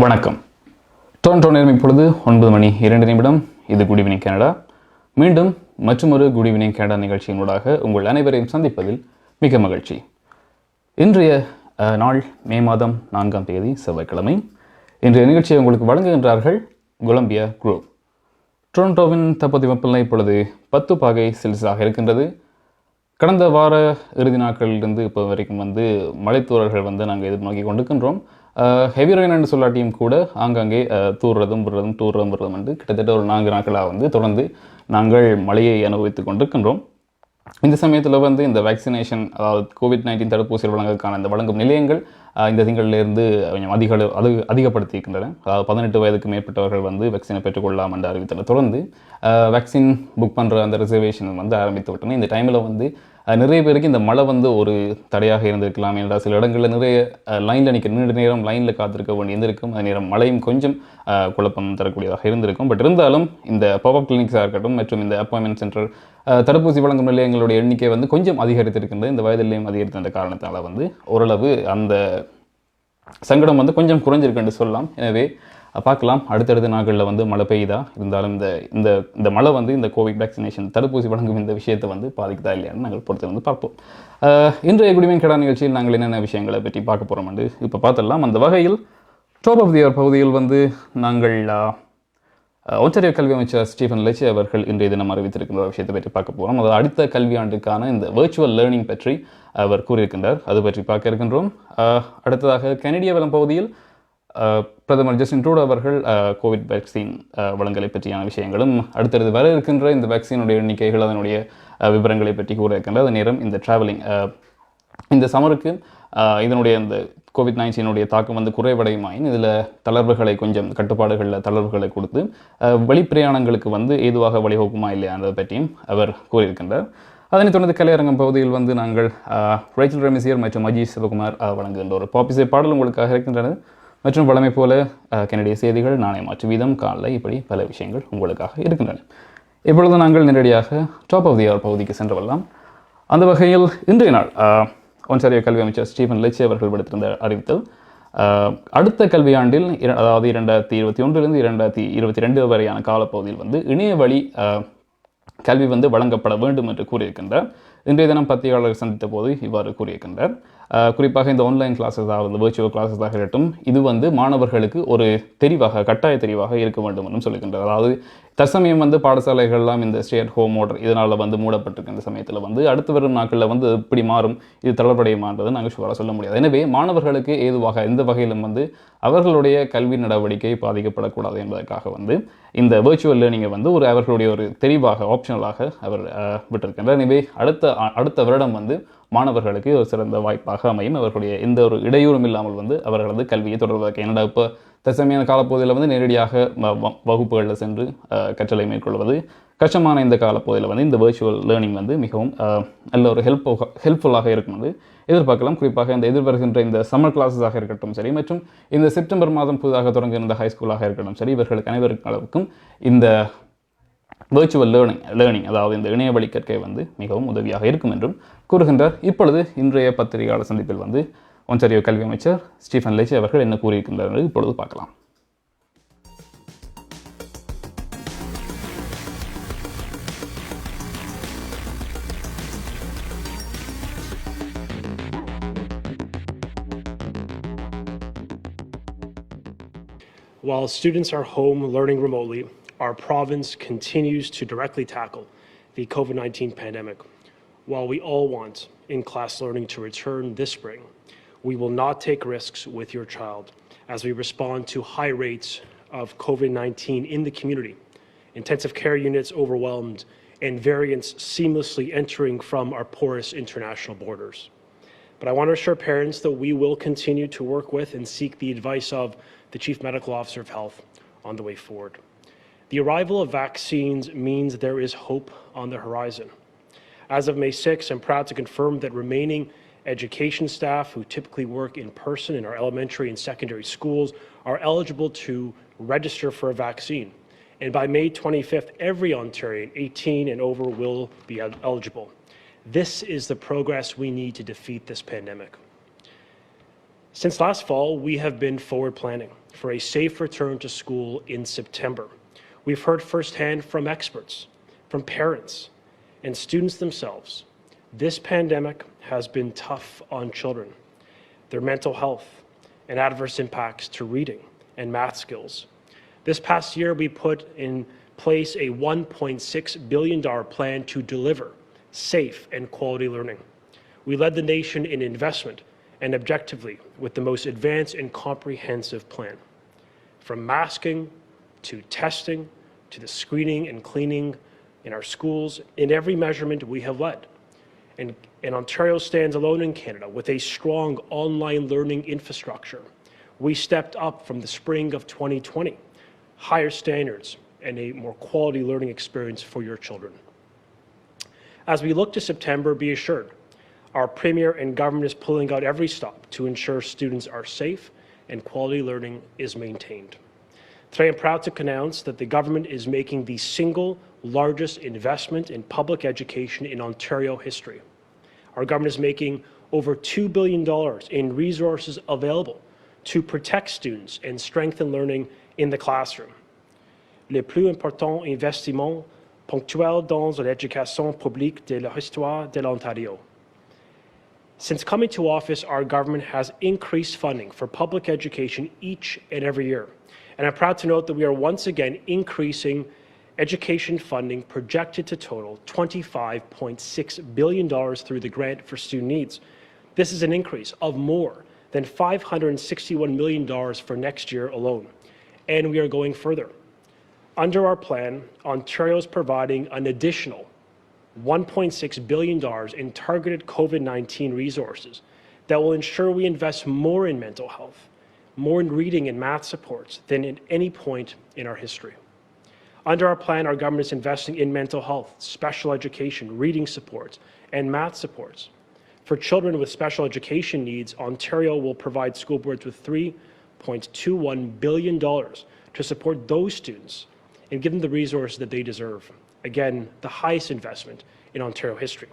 வணக்கம். டொரண்டோ நேரம் இப்பொழுது 9:02 இது குட் ஈவினிங் கனடா. மீண்டும் மற்றொரு குட் ஈவினிங் கனடா நிகழ்ச்சியினூடாக உங்கள் அனைவரையும் சந்திப்பதில் மிக மகிழ்ச்சி. இன்றைய நாள் மே மாதம் 4ஆம் தேதி செவ்வாய்க்கிழமை. இன்றைய நிகழ்ச்சியை உங்களுக்கு வழங்குகின்றார்கள் கொலம்பியா குரூப். டொரண்டோவின் தற்போதைய வெப்பநிலை இப்பொழுது 10 பாகை செல்சியஸாக இருக்கின்றது. கடந்த வார இறுதி நாட்களிலிருந்து இப்போ வரைக்கும் மழைத்தூறல்கள் நாங்கள் எதிர்நோக்கி கொண்டிருக்கின்றோம். ஹெவி ரெயின் என்று சொல்லாட்டியும் கூட ஆங்காங்கே தூர்றதும் விடுறதும் என்று கிட்டத்தட்ட ஒரு 4 நாட்களாக தொடர்ந்து நாங்கள் மழையை அனுபவித்துக் கொண்டிருக்கின்றோம். இந்த சமயத்தில் இந்த வேக்சினேஷன், அதாவது COVID-19 தடுப்பூசிகள் வழங்குவதற்கான இந்த வழங்கும் நிலையங்கள் இந்த திங்களிலிருந்து கொஞ்சம் அதிகப்படுத்தியிருக்கின்றன. அதாவது 18 வயதுக்கு மேற்பட்டவர்கள் வேக்சினை பெற்றுக்கொள்ளலாம் என்று அறிவித்ததை தொடர்ந்து வேக்சின் புக் பண்ணுற அந்த ரிசர்வேஷன் ஆரம்பித்து விட்டன. இந்த டைமில் நிறைய பேருக்கு இந்த மழை ஒரு தடையாக இருந்திருக்கலாம். என்றால் சில இடங்களில் நிறைய லைனில் நீண்ட நேரம் லைனில் காத்திருக்க வேண்டி இருந்திருக்கும். அதே நேரம் மழையும் கொஞ்சம் குழப்பம் தரக்கூடியதாக இருந்திருக்கும். பட் இருந்தாலும் இந்த பாப்அப் கிளினிக்ஸாக இருக்கட்டும் மற்றும் இந்த அப்பாயின்மெண்ட் சென்டர் தடுப்பூசி வழங்கும் நிலையங்களுடைய எண்ணிக்கை கொஞ்சம் அதிகரித்திருக்கின்றது. இந்த வயதிலையும் அதிகரித்த காரணத்தால் ஓரளவு அந்த சங்கடம் கொஞ்சம் குறைஞ்சிருக்குன்னு சொல்லலாம். எனவே பார்க்கலாம் அடுத்தடுத்த நாட்களில் மழை பெய்யுதா, இருந்தாலும் இந்த இந்த மழை இந்த கோவிட் வேக்சினேஷன் தடுப்பூசி வழங்கும் இந்த விஷயத்தை பாதிக்குதா இல்லையான்னு நாங்கள் பொறுத்து பார்ப்போம். இன்றைய குடிமையின் கடா நிகழ்ச்சியில் நாங்கள் என்னென்ன விஷயங்களை பற்றி பார்க்க போகிறோம் என்று இப்போ பார்த்துடலாம். அந்த வகையில் டாப் ஆஃப் தி இயர் பகுதியில் நாங்கள் ஒன்டாரியோ கல்வி அமைச்சர் ஸ்டீஃபன் லெச்சி அவர்கள் இன்றைய தினம் அறிவித்திருக்கின்ற ஒரு விஷயத்தை பற்றி பார்க்க போகிறோம். அதாவது அடுத்த கல்வியாண்டுக்கான இந்த வெர்ச்சுவல் லேர்னிங் பற்றி அவர் கூறியிருக்கின்றார். அது பற்றி பார்க்க இருக்கின்றோம். அடுத்ததாக கனடிய வளம் பகுதியில் பிரதமர் ஜஸ்டின் ட்ரூடோ அவர்கள் கோவிட் வேக்சின் வழங்கலை பற்றியான விஷயங்களும், அடுத்தடுத்து வர இருக்கின்ற இந்த வேக்சினுடைய எண்ணிக்கைகள், அதனுடைய விவரங்களை பற்றி கூற இருக்கின்ற அதே நேரம் இந்த ட்ராவலிங் இந்த சமருக்கு இதனுடைய இந்த COVID-19 தாக்கம் குறைவடையுமாயின் இதில் தளர்வுகளை கொஞ்சம் கட்டுப்பாடுகளில் தளர்வுகளை கொடுத்து வெளிப்பிரயாணங்களுக்கு ஏதுவாக வழிவகுக்குமா இல்லையான்றதை பற்றியும் அவர் கூறியிருக்கின்றார். அதனைத் தொடர்ந்து கலையரங்கம் பகுதியில் நாங்கள் ரேச்சல் ரெமிசியர் மற்றும் அஜித் சிவகுமார் வழங்குகின்ற ஒரு பாப்பிசை பாடல் உங்களுக்காக இருக்கின்றது. மற்றும் வழமை போல கனடிய செய்திகள், நாணய மாற்று வீதம், காலை, இப்படி பல விஷயங்கள் உங்களுக்காக இருக்கின்றன. இப்பொழுது நாங்கள் நேரடியாக டாப் ஆஃப் தி இயர் பகுதிக்கு சென்று வரலாம். அந்த வகையில் இன்றைய நாள் ஒன்டாரியோ கல்வி அமைச்சர் ஸ்டீஃபன் லெச்சி அவர்கள் விடுத்திருந்த அறிவித்தல், அடுத்த கல்வியாண்டில் அதாவது 2021 2022 வரையான காலப்பகுதியில் இணைய வழி கல்வி வழங்கப்பட வேண்டும் என்று கூறியிருக்கின்றார். இன்றைய தினம் பத்திரிகையாளர்கள் சந்தித்த போது இவ்வாறு கூறியிருக்கின்றார். குறிப்பாக இந்த ஆன்லைன் கிளாஸஸ் ஆகுது, வெர்ச்சுவல் கிளாஸஸாக இருக்கட்டும், இது மாணவர்களுக்கு ஒரு தெரிவாக, கட்டாய தெரிவாக இருக்க வேண்டும் என்றும் சொல்லுகின்றார். அதாவது தற்சமயம் பாடசாலைகள்லாம் இந்த ஸ்டே அட் ஹோம் ஆர்டர் இதனால் மூடப்பட்டிருக்கின்ற சமயத்தில் அடுத்து வரும் நாட்களில் எப்படி மாறும், இது தளர்வடையுமான்றது நாங்கள் ஷுவராக சொல்ல முடியாது. எனவே மாணவர்களுக்கு ஏதுவாக எந்த வகையிலும் அவர்களுடைய கல்வி நடவடிக்கை பாதிக்கப்படக்கூடாது என்பதற்காக இந்த வெர்ச்சுவல் லேர்னிங்கை ஒரு அவர்களுடைய ஒரு தெரிவாக, ஆப்ஷனலாக அவர் விட்டிருக்கின்றார். எனவே அடுத்த வருடம் மாணவர்களுக்கு ஒரு சிறந்த வாய்ப்பாக அமையும். அவர்களுடைய எந்த ஒரு இடையூறும் இல்லாமல் அவர்களது கல்வியை தொடர்வதற்கு. என்னடா இப்போ தற்சமயான காலப்பகுதியில் நேரடியாக வகுப்புகளில் சென்று கற்றலை மேற்கொள்வது கஷ்டமான இந்த காலப்பகுதியில் இந்த வெர்ச்சுவல் லேர்னிங் மிகவும் நல்ல ஒரு ஹெல்ப்ஃபுல்லாக இருக்கும் என்று எதிர்பார்க்கலாம். குறிப்பாக இந்த எதிர்வருகின்ற இந்த சம்மர் கிளாஸஸாக இருக்கட்டும் சரி, மற்றும் இந்த செப்டம்பர் மாதம் புதிதாக தொடங்குகின்ற ஹைஸ்கூலாக இருக்கட்டும் சரி, இவர்களுக்கு அனைவருக்கும் அளவுக்கும் இந்த வெர்ச்சுவல் லேர்னிங் அதாவது இந்த இணையவழி கற்கை மிகவும் உதவியாக இருக்கும் என்றும் கூறுகின்றார். இப்பொழுது இன்றைய பத்திரிகையாளர் சந்திப்பில் ஒன்டாரியோ கல்வி அமைச்சர் ஸ்டீஃபன் லெச்சி அவர்கள் என்ன கூறியிருக்கின்றார் என்று இப்பொழுது பார்க்கலாம். While students are home learning remotely, our province continues to directly tackle the COVID-19 pandemic. While we all want in-class learning to return this spring, we will not take risks with your child as we respond to high rates of COVID-19 in the community, intensive care units overwhelmed, and variants seamlessly entering from our porous international borders. But I want to assure parents that we will continue to work with and seek the advice of the Chief Medical Officer of Health on the way forward. The arrival of vaccines means there is hope on the horizon. As of May 6, I'm proud to confirm that remaining education staff who typically work in person in our elementary and secondary schools are eligible to register for a vaccine. And by May 25th, every Ontarian 18 and over will be eligible. This is the progress we need to defeat this pandemic. Since last fall, we have been forward planning for a safe return to school in September. We've heard firsthand from experts, from parents, and students themselves. This pandemic has been tough on children, their mental health, and adverse impacts to reading and math skills. This past year, we put in place a $1.6 billion plan to deliver safe and quality learning. We led the nation in investment and objectively with the most advanced and comprehensive plan. From masking to testing to the screening and cleaning in our schools, in every measurement we have led. And Ontario stands alone in Canada with a strong online learning infrastructure. We stepped up from the spring of 2020, higher standards and a more quality learning experience for your children. As we look to September, be assured, our Premier and government is pulling out every stop to ensure students are safe and quality learning is maintained. Today, I'm proud to announce that the government is making the single largest investment in public education in Ontario history. Our government is making over $2 billion in resources available to protect students and strengthen learning in the classroom. Les plus importants investissements ponctuels dans l'éducation publique de l'histoire de l'Ontario. Since coming to office, our government has increased funding for public education each and every year. And I'm proud to note that we are once again increasing education funding projected to total $25.6 billion through the Grant for Student Needs. This is an increase of more than $561 million for next year alone. And we are going further. Under our plan, Ontario is providing an additional $1.6 billion in targeted COVID-19 resources that will ensure we invest more in mental health, more in reading and math supports than at any point in our history. Under our plan, our government is investing in mental health, special education, reading supports, and math supports. For children with special education needs, Ontario will provide school boards with $3.21 billion to support those students and give them the resources that they deserve. Again, the highest investment in Ontario history.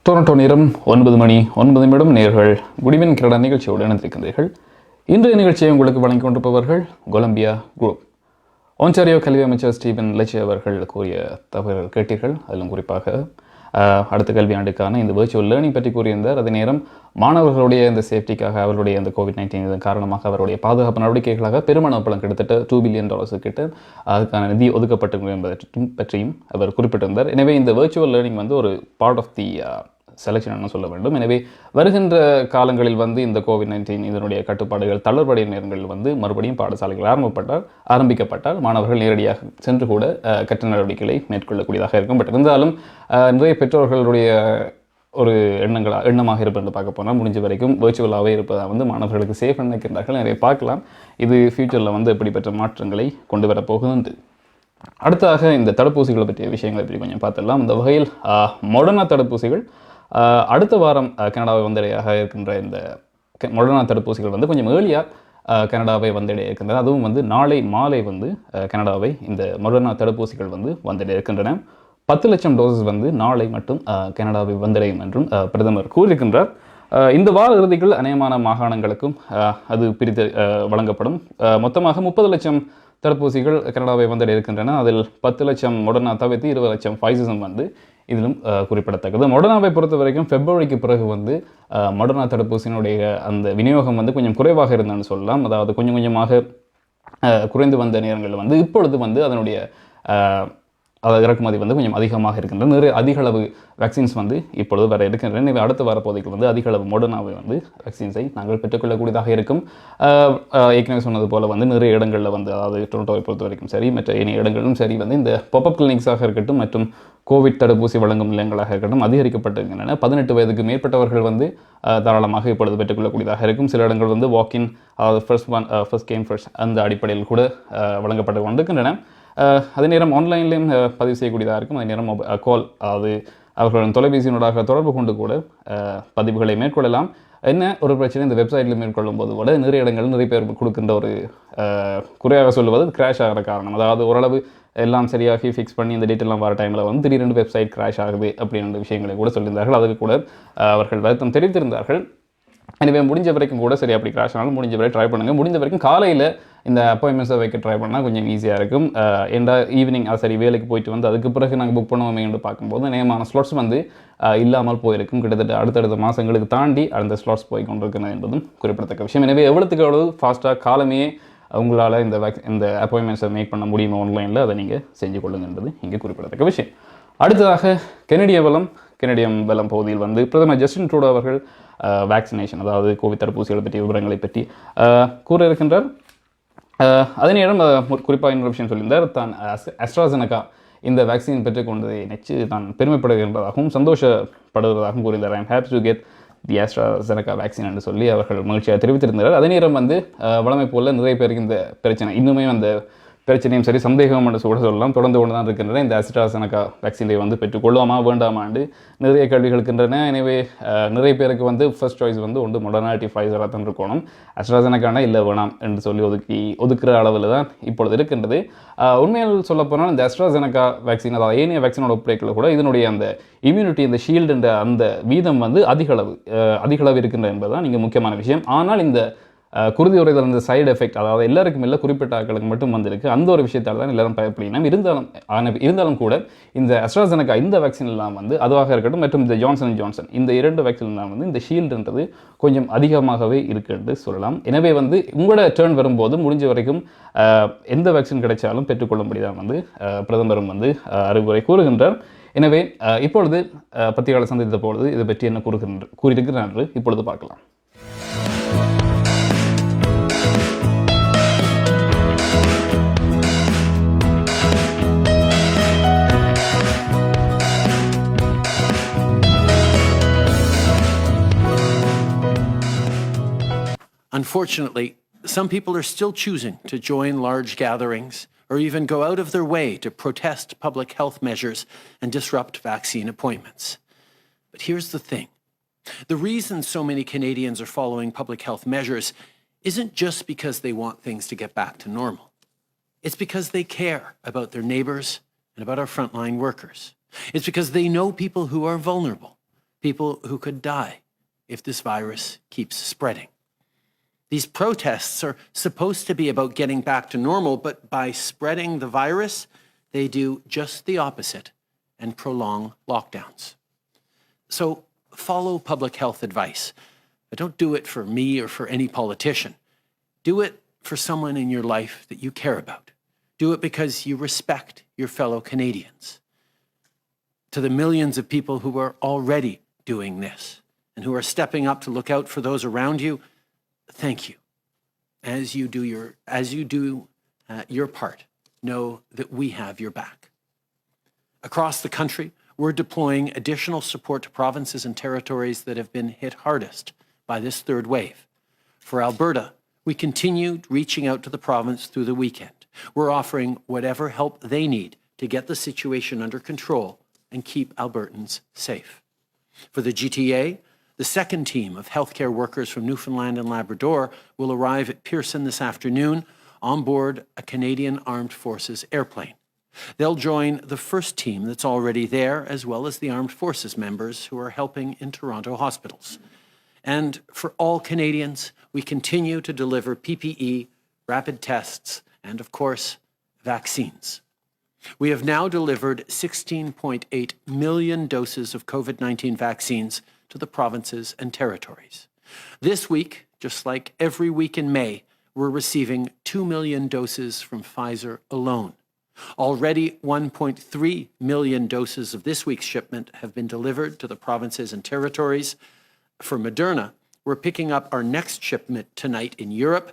Toronto நேரம் 9:09 நேயர்கள் குடிவின் Canada நிகழ்ச்சியோடு இணைந்திருக்கின்றீர்கள். இன்றைய நிகழ்ச்சியை உங்களுக்கு வழங்கிக் கொண்டிருப்பவர்கள் Columbia group. Ontario கல்வி அமைச்சர் ஸ்டீவன் லெச்சே அவர்கள் கூறிய தகவல்கள் கேட்டீர்கள். அதிலும் குறிப்பாக அடுத்த கல்வியாண்டுக்கான இந்த வெர்ச்சுவல் லேர்னிங் பற்றி கூறியிருந்தார். அதே நேரம் மாணவர்களுடைய இந்த சேஃப்டிக்காக அவருடைய இந்த COVID-19 காரணமாக அவருடைய பாதுகாப்பு நடவடிக்கைகளாக பெருமளவு பணம் கிட்டத்தட்ட $2 பில்லியன் கிட்ட அதுக்கான நிதி ஒதுக்கப்பட்டிருக்கும் என்பதை பற்றியும் அவர் குறிப்பிட்டிருந்தார். எனவே இந்த வெர்ச்சுவல் லேர்னிங் வந்து ஒரு பார்ட் ஆஃப் தி செலெக்ஷன் சொல்ல வேண்டும். எனவே வருகின்ற காலங்களில் வந்து இந்த COVID-19 இதனுடைய கட்டுப்பாடுகள் தளர்வடைய நேரங்களில் மறுபடியும் பாடசாலைகள் ஆரம்பிக்கப்பட்டால் மாணவர்கள் நேரடியாக சென்று கூட கற்றல் நடவடிக்கைகளை மேற்கொள்ளக்கூடியதாக இருக்கும். பட் இருந்தாலும் நிறைய பெற்றோர்களுடைய ஒரு எண்ணமாக இருப்பது பார்க்க போனால் முடிஞ்ச வரைக்கும் வெர்ச்சுவலாகவே இருப்பதாக மாணவர்களுக்கு சேஃப் நினைக்கின்றார்கள். நிறைய பார்க்கலாம். இது ஃபியூச்சரில் எப்படிப்பட்ட மாற்றங்களை கொண்டு வரப்போகுது. அடுத்ததாக இந்த தடுப்பூசிகளை பற்றிய விஷயங்களை பற்றி கொஞ்சம் பார்த்துடலாம். இந்த வகையில் மொடர்னா தடுப்பூசிகள் அடுத்த வாரம் கனடாவை வந்தடையாக இருக்கின்ற இந்த மொடர்னா தடுப்பூசிகள் கொஞ்சம் ஏர்லியாக கனடாவை வந்தடைய இருக்கின்றன. அதுவும் நாளை மாலை கனடாவை இந்த மொடர்னா தடுப்பூசிகள் வந்தடைய இருக்கின்றன. 10 லட்சம் டோசஸ் நாளை மட்டும் கனடாவை வந்தடையும் என்றும் பிரதமர் கூறியிருக்கின்றார். இந்த வார இறுதிக்குள் அநேகமான மாகாணங்களுக்கும் அது பிரித்து வழங்கப்படும். மொத்தமாக 30 லட்சம் தடுப்பூசிகள் கனடாவை வந்தடைய இருக்கின்றன. அதில் 10 லட்சம் மொடர்னா தவிர்த்து 20 லட்சம் ஃபைசரும் இதிலும் குறிப்பிடத்தக்கது. மொடர்னாவை பொறுத்த வரைக்கும் பிப்ரவரிக்கு பிறகு மொடர்னா தடுப்பூசியினுடைய அந்த விநியோகம் கொஞ்சம் குறைவாக இருந்தான்னு சொல்லலாம். அதாவது கொஞ்சம் கொஞ்சமாக குறைந்து வந்த நேரங்களில் இப்பொழுது அதனுடைய இறக்குமதி கொஞ்சம் அதிகமாக இருக்கின்றன. நிறைய அதிக அளவு வேக்சின்ஸ் இப்பொழுது வர இருக்கின்றன. எனவே அடுத்த வார பகுதிக்கு அதிக அளவு மொடர்னாவை வேக்சின்ஸை நாங்கள் பெற்றுக்கொள்ளக்கூடியதாக இருக்கும். ஏற்கனவே சொன்னது போல நிறைய இடங்களில் அதாவது டொரண்டோவை பொறுத்த வரைக்கும் சரி மற்ற இணைய இடங்களிலும் சரி இந்த பாப்அப் கிளினிக்ஸாக இருக்கட்டும் மற்றும் கோவிட் தடுப்பூசி வழங்கும் நிலையங்களாக இருக்கட்டும் அதிகரிக்கப்பட்டிருக்கின்றன. 18 வயதுக்கு மேற்பட்டவர்கள் தாராளமாக இப்பொழுது பெற்றுக்கொள்ளக்கூடியதாக இருக்கும். சில இடங்கள் வாக்கின் அதாவது ஃபர்ஸ்ட் கேம் ஃபர்ஸ்ட் அந்த அடிப்படையில் கூட வழங்கப்பட்டு கொண்டிருக்கின்றன. அதே நேரம் ஆன்லைன்லேயும் பதிவு செய்யக்கூடியதாக இருக்கும். அதே நேரம் கால் அதாவது அவர்களின் தொலைபேசியினூடாக தொடர்பு கொண்டு கூட பதிவுகளை மேற்கொள்ளலாம். என்ன ஒரு பிரச்சனை இந்த வெப்சைட்டில் மேற்கொள்ளும் போது கூட நிறைய இடங்கள் நிறைய பேர் கொடுக்கின்ற ஒரு குறையாக சொல்லுவது கிராஷ் ஆகிற காரணம். அதாவது ஓரளவு எல்லாம் சரியாகி ஃபிக்ஸ் பண்ணி இந்த டீட்டெயிலாம் வர டைமில் வந்து திடீரென்று வெப்சைட் கிராஷ் ஆகுது அப்படின்ற விஷயங்களை கூட சொல்லியிருந்தார்கள். அதுக்கு கூட அவர்கள் வருத்தம் தெரிவித்திருந்தார்கள். எனவே முடிஞ்ச வரைக்கும் கூட சரி அப்படி கிராஷ் ஆனாலும் முடிஞ்ச வரை ட்ரை பண்ணுங்கள். முடிஞ்ச வரைக்கும் காலையில் இந்த அப்பாயின்மெண்ட்ஸை வைக்க ட்ரை பண்ணால் கொஞ்சம் ஈஸியாக இருக்கும். ஏண்டா ஈவினிங் சரி வேலைக்கு போயிட்டு வந்து அதுக்கு பிறகு நாங்கள் புக் பண்ணுவோமே என்று பார்க்கும்போது நேமான ஸ்லாட்ஸ் வந்து இல்லாமல் போயிருக்கும். கிட்டத்தட்ட அடுத்தடுத்த மாதங்களுக்கு தாண்டி அந்த ஸ்லாட்ஸ் போய் கொண்டிருக்கிறது என்பதும் குறிப்பிடத்தக்க விஷயம். எனவே எவ்வளோத்துக்கு எவ்வளவு ஃபாஸ்ட்டாக காலமே உங்களால் இந்த அப்பாயின்மெண்ட்ஸை மேக் பண்ண முடியும் ஆன்லைனில், அதை நீங்கள் செஞ்சு கொள்ளுங்கன்றது இங்கே குறிப்பிடத்தக்க விஷயம். அடுத்ததாக கெனடியம் வலம் பகுதியில் வந்து பிரதமர் ஜஸ்டின் ட்ரூடோ அவர்கள் வேக்சினேஷன், அதாவது கோவிட் தடுப்பூசிகளை பற்றிய விவரங்களை பற்றி கூற இருக்கின்றார். அதே நேரம் குறிப்பாக இன்னொரு விஷயம் சொல்லியிருந்தார். தான் அஸ்ட்ராசெனகா இந்த வேக்சின் பெற்றுக்கொண்டதை நினைச்சு தான் பெருமைப்படுகின்றதாகவும் சந்தோஷப்படுவதாகவும் கூறியிருந்தார். I am happy to get the AstraZeneca vaccine என்று சொல்லி அவர்கள் மகிழ்ச்சியாக தெரிவித்திருந்தார். அதே நேரம் வந்து வழமை போல் நிறைய பேருக்கு இந்த பிரச்சனை இன்னுமே அந்த பிரச்சனையும் சரி சந்தேகம் என்று கூட சொல்லலாம் தொடர்ந்து கொண்டு தான் இருக்கின்றன. இந்த ஆஸ்ட்ராசெனகா வேக்சினை வந்து பெற்றுக்கொள்ளாமா வேண்டாமாண்டு நிறைய கேள்விகள் இருக்கின்றன. எனவே நிறைய பேருக்கு வந்து ஃபர்ஸ்ட் சாய்ஸ் வந்து ஒன்று மொடர்னா ஃபைசராக தான் இருக்கணும். ஆஸ்ட்ராசெனகானா இல்லை வேணாம் என்று சொல்லி ஒதுக்குற அளவில் தான் இப்பொழுது இருக்கின்றது. உண்மையில் சொல்லப்போனால் இந்த ஆஸ்ட்ராசெனகா வேக்சின், அதாவது ஏனைய வேக்சினோட ஒப்படைக்கில் கூட இதனுடைய அந்த இம்யூனிட்டி, இந்த ஷீல்டு என்ற அந்த வீதம் வந்து அதிக அளவு இருக்கின்ற என்பதுதான் இங்கே முக்கியமான விஷயம். ஆனால் இந்த குருதி உரைதல் அந்த சைடு எஃபெக்ட், அதாவது எல்லாருக்கும் இல்லை குறிப்பிட்ட ஆட்களுக்கு மட்டும் வந்திருக்கு. அந்த ஒரு விஷயத்தால் தான் எல்லாரும் பயப்படலாம். இருந்தாலும் கூட இந்த அஸ்ட்ராசெனகா இந்த வேக்சின் எல்லாம் வந்து அதுவாக இருக்கட்டும் மற்றும் இந்த ஜான்சன் இந்த 2 வேக்சின் எல்லாம் வந்து இந்த ஷீல்டுன்றது கொஞ்சம் அதிகமாகவே இருக்குன்னு சொல்லலாம். எனவே வந்து உங்களோட டேர்ன் வரும்போது முடிஞ்ச வரைக்கும் எந்த வேக்சின் கிடைச்சாலும் பெற்றுக்கொள்ளும்படி தான் வந்து பிரதமரும் வந்து அறிவுரை கூறுகின்றார். எனவே இப்பொழுது பத்திரிகையாளர் சந்தித்த பொழுது இதை பற்றி என்ன கூறியிருக்கிறார் என்று இப்பொழுது பார்க்கலாம். Unfortunately, some people are still choosing to join large gatherings or even go out of their way to protest public health measures and disrupt vaccine appointments. But here's the thing. The reason so many Canadians are following public health measures isn't just because they want things to get back to normal. It's because they care about their neighbors and about our frontline workers. It's because they know people who are vulnerable, people who could die if this virus keeps spreading. These protests are supposed to be about getting back to normal, but by spreading the virus, they do just the opposite and prolong lockdowns. So follow public health advice, but don't do it for me or for any politician. Do it for someone in your life that you care about. Do it because you respect your fellow Canadians. To the millions of people who are already doing this and who are stepping up to look out for those around you, thank you. As you do your part, know that we have your back. Across the country, we're deploying additional support to provinces and territories that have been hit hardest by this third wave. For Alberta, we continued reaching out to the province through the weekend. We're offering whatever help they need to get the situation under control and keep Albertans safe. For the GTA, the second team of healthcare workers from Newfoundland and Labrador will arrive at Pearson this afternoon on board a Canadian Armed Forces airplane. They'll join the first team that's already there, as well as the Armed Forces members who are helping in Toronto hospitals. And for all Canadians, we continue to deliver PPE, rapid tests, and of course, vaccines. We have now delivered 16.8 million doses of COVID-19 vaccines to the provinces and territories. This week, just like every week in May, we're receiving 2 million doses from Pfizer alone. Already 1.3 million doses of this week's shipment have been delivered to the provinces and territories. For Moderna, we're picking up our next shipment tonight in Europe,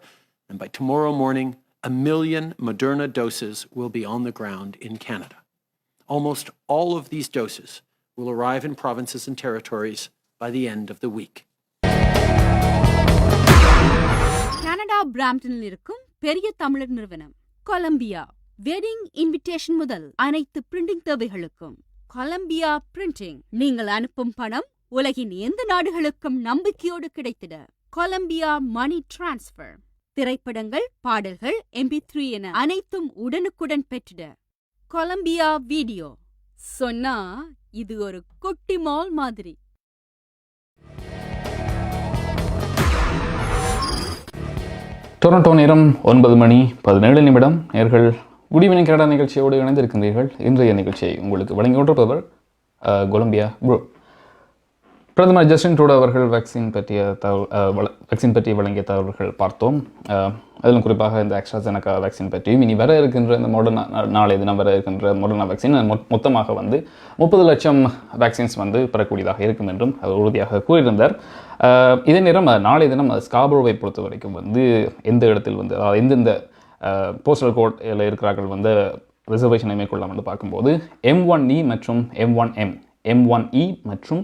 and by tomorrow morning, 1 million Moderna doses will be on the ground in Canada. Almost all of these doses will arrive in provinces and territories by the end of the week. Canada பிராம்ப்டனில் இருக்கும் பெரிய தமிழர் நிறுவனம் Colombia wedding invitation முதல் அனைத்து printing தேவைகளுக்கும் Colombia printing. நீங்கள் அனுப்பும் பணம் உலகின் எந்த நாடுகளுக்கும் நம்பிக்கையோடு கிடைத்திட கொலம்பியா மணி டிரான்ஸ்ஃபர். திரைப்படங்கள், பாடல்கள், MP3 என அனைத்தும் உடனுக்குடன் பெற்றிட கொலம்பியா வீடியோ. சொன்னா இது ஒரு குட்டி மால் மாதிரி. டொரண்டோ நேரம் 9:17 நேர்கள் குட் ஈவினிங் கனடா நிகழ்ச்சியோடு இணைந்திருக்கின்றீர்கள். இன்றைய நிகழ்ச்சியை உங்களுக்கு வழங்கி கொண்டிருப்பவர் கொலம்பியா குரூப். பிரதமர் ஜஸ்டின் ட்ரூடோ அவர்கள் வேக்சின் பற்றி வழங்கிய தகவல்கள் பார்த்தோம். அதிலும் குறிப்பாக இந்த AstraZeneca வேக்சின் பற்றியும் இனி வர இருக்கின்ற இந்த மொடர்னா, நாளை தினம் வர இருக்கின்ற மொடர்னா வேக்சின் மொத்தமாக 30 லட்சம் வேக்சின்ஸ் பெறக்கூடியதாக இருக்கும் என்றும் அவர் உறுதியாக கூறியிருந்தார். இதே நேரம் நாளை தினம் ஸ்காபரோவை பொறுத்த வரைக்கும் எந்த இடத்தில் அதாவது எந்தெந்த போஸ்டல் கோடில் இருக்கிறார்கள் ரிசர்வேஷனை மேற்கொள்ளலாம் என்று பார்க்கும்போது M1E மற்றும் M1M, M1E மற்றும்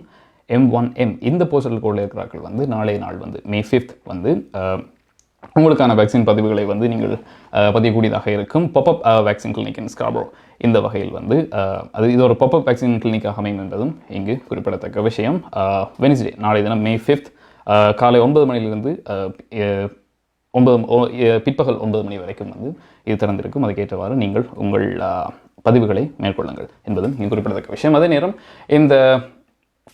M1M இந்த போஸ்டல் கோடில் இருக்கிறார்கள் நாளைய நாள் May 5th உங்களுக்கான வேக்சின் பதிவுகளை நீங்கள் பதியக்கூடியதாக இருக்கும். பாப்அப் வேக்சின் கிளினிக் இன் ஸ்காபரோ இந்த வகையில் இது ஒரு பாப்அப் வேக்சின் கிளினிக்காக அமையும் என்பதும் இங்கு குறிப்பிடத்தக்க விஷயம். வெனிஸ்டே நாளை தினம் May 5th காலை 9 மணியிலிருந்து பிற்பகல் 9 மணி வரைக்கும் இது திறந்திருக்கும். அதுக்கேற்றவாறு நீங்கள் உங்கள் பதிவுகளை மேற்கொள்ளுங்கள் என்பதும் இங்கு குறிப்பிடத்தக்க விஷயம். அதே நேரம் இந்த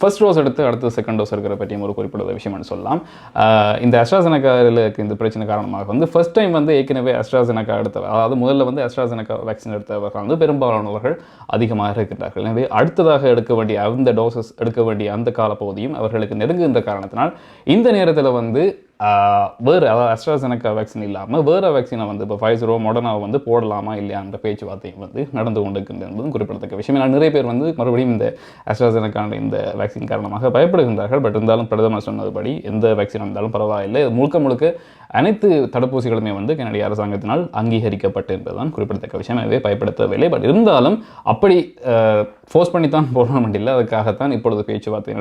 ஃபர்ஸ்ட் டோஸ் எடுத்து அடுத்து செகண்ட் டோஸ் இருக்கிற பற்றியும் ஒரு குறிப்பிட்ட விஷயம்னு சொல்லலாம். இந்த AstraZeneca இந்த பிரச்சனை காரணமாக ஃபர்ஸ்ட் டைம் ஏற்கனவே AstraZeneca அதாவது முதல்ல AstraZeneca வேக்சின் எடுத்தவர்கள் பெரும்பாலானவர்கள் அதிகமாக இருக்கின்றார்கள். எனவே அடுத்ததாக எடுக்க வேண்டிய அந்த டோசஸ் எடுக்க வேண்டிய அந்த காலப்பகுதியும் அவர்களுக்கு நெருங்குகின்ற காரணத்தினால் இந்த நேரத்தில் வேறு அதாவது AstraZeneca வேக்சின் இல்லாமல் வேறு வேக்சினை இப்போ ஃபைசரோ மொடர்னாவோ போடலாமா இல்லையா என்ற பேச்சுவார்த்தை நடந்து கொண்டிருக்கின்றது என்பதும் குறிப்பிடத்தக்க விஷயம். ஏன்னா நிறைய பேர் மறுபடியும் இந்த AstraZeneca இந்த வேக்சின் காரணமாக பயப்படுகின்றார்கள். பட் இருந்தாலும் பிரதமர் சொன்னதுபடி எந்த வேக்சின் இருந்தாலும் பரவாயில்லை, முழுக்க அனைத்து தடுப்பூசிகளுமே கனடிய அரசாங்கத்தினால் அங்கீகரிக்கப்பட்டு என்பதுதான் குறிப்பிடத்தக்க விஷயம். எனவே பயப்பட தேவையில்லை. பட் இருந்தாலும் அப்படி ஃபோர்ஸ் பண்ணித்தான் போடணும் இல்லை, அதுக்காகத்தான் இப்பொழுது பேச்சுவார்த்தை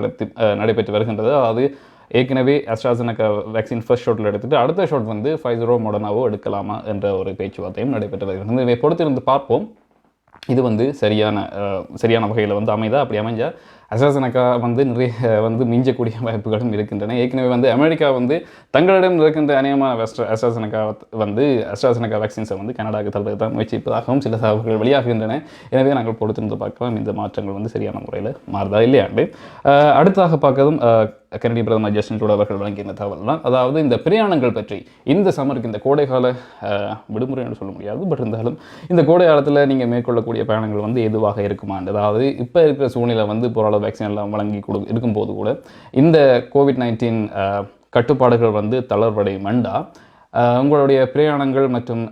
நடைபெற்று வருகின்றது. அதாவது ஏற்கனவே AstraZeneca வேக்சின் ஃபர்ஸ்ட் ஷாட்டில் எடுத்துட்டு அடுத்த ஷாட் ஃபைசரோ மொடர்னாவோ எடுக்கலாமா என்ற ஒரு பேச்சுவார்த்தையும் நடைபெற்று வருகிறது. இதை பொறுத்திருந்து பார்ப்போம். இது சரியான வகையில் அமைதா. அப்படி அமைஞ்சால் AstraZeneca நிறைய மிஞ்சக்கூடிய வாய்ப்புகளும் இருக்கின்றன. ஏற்கனவே அமெரிக்கா தங்களிடம் இருக்கின்ற அநேகமான AstraZeneca வேக்சின்ஸை கனடாவுக்கு தருவதற்கு தான் முயற்சிப்பதாகவும் சில தகவல்கள் வெளியாகின்றன. எனவே நாங்கள் பொறுத்திருந்து பார்க்கலாம் இந்த மாற்றங்கள் சரியான முறையில் மாறுதா இல்லையாண்டு. அடுத்ததாக பார்க்கறதும் கனடிய பிரதமர் ஜஸ்டின் ட்ரூடோ அவர்கள் வழங்கிய தகவல் தான். அதாவது இந்த பிரயாணங்கள் பற்றி இந்த சம்மருக்கு இந்த கோடைகால விடுமுறை என்று சொல்ல முடியாது, பட் இருந்தாலும் இந்த கோடை காலத்தில் நீங்கள் மேற்கொள்ளக்கூடிய பயணங்கள் எதுவாக இருக்குமாண்டு. அதாவது இப்போ இருக்கிற சூழ்நிலை போராள வேக்சின் எல்லாம் வழங்கி இருக்கும்போது கூட இந்த COVID-19 கட்டுப்பாடுகள் தளர்வடையும் மண்டா உங்களுடைய பிரயாணங்கள் மற்றும்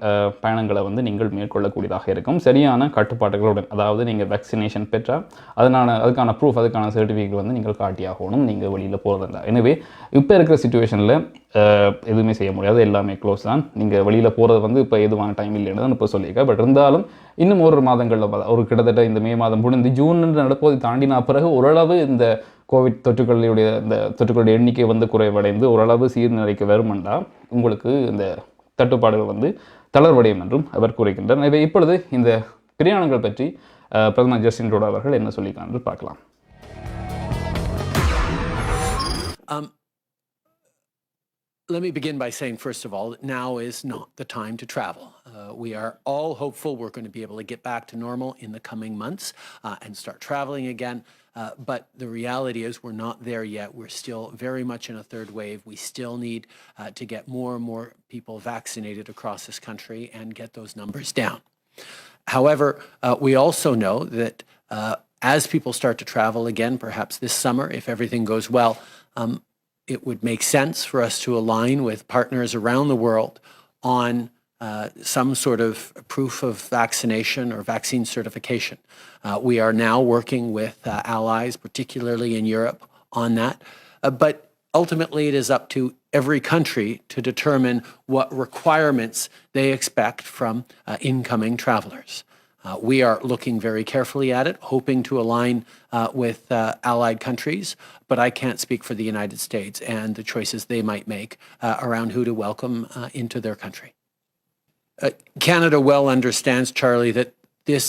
பயணங்களை நீங்கள் மேற்கொள்ளக்கூடியதாக இருக்கும் சரியான கட்டுப்பாடுகளுடன். அதாவது நீங்கள் வேக்சினேஷன் பெற்றால் அதுக்கான ப்ரூஃப், அதுக்கான சர்டிஃபிகேட் நீங்கள் காட்டியாகணும் நீங்கள் வெளியில் போகிறதில்ல. எனவே இப்போ இருக்கிற சிச்சுவேஷனில் எதுவுமே செய்ய முடியாது, எல்லாமே க்ளோஸ் தான். நீங்கள் வெளியில் போகிறது இப்போ எதுவான டைம் இல்லைன்னு தான் இப்போ சொல்லியிருக்கேன். பட் இருந்தாலும் இன்னும் ஒரு மாதங்களில் ஒரு கிட்டத்தட்ட இந்த மே மாதம் முடிந்து ஜூன் நடப்பதை தாண்டின பிறகு ஓரளவு இந்த கோவிட் தொற்றுக்களுடைய எண்ணிக்கை குறைவடைந்து ஓரளவு சீர்நிலைக்கு வருமெண்டா உங்களுக்கு இந்த தட்டுப்பாடுகள் தளர்வடையும் என்றும் அவர் கூறுகின்றார். எனவே இப்பொழுது இந்த பிரயாணங்கள் பற்றி பிரதமர் ஜஸ்டின் ட்ரூடோ அவர்கள் என்ன சொல்லியிருக்கார் என்று பார்க்கலாம். Let me begin by saying, first of all, that now is not the time to travel. We are all hopeful we're going to be able to get back to normal in the coming months and start traveling again. But the reality is we're not there yet. We're still very much in a third wave. We still need to get more and more people vaccinated across this country and get those numbers down. However, we also know that as people start to travel again, perhaps this summer, if everything goes well, it would make sense for us to align with partners around the world on some sort of proof of vaccination or vaccine certification. We are now working with allies, particularly in Europe, on that. But ultimately, it is up to every country to determine what requirements they expect from incoming travelers. We are looking very carefully at it, hoping to align with allied countries, but I can't speak for the United States and the choices they might make around who to welcome into their country. Canada well understands, Charlie, that this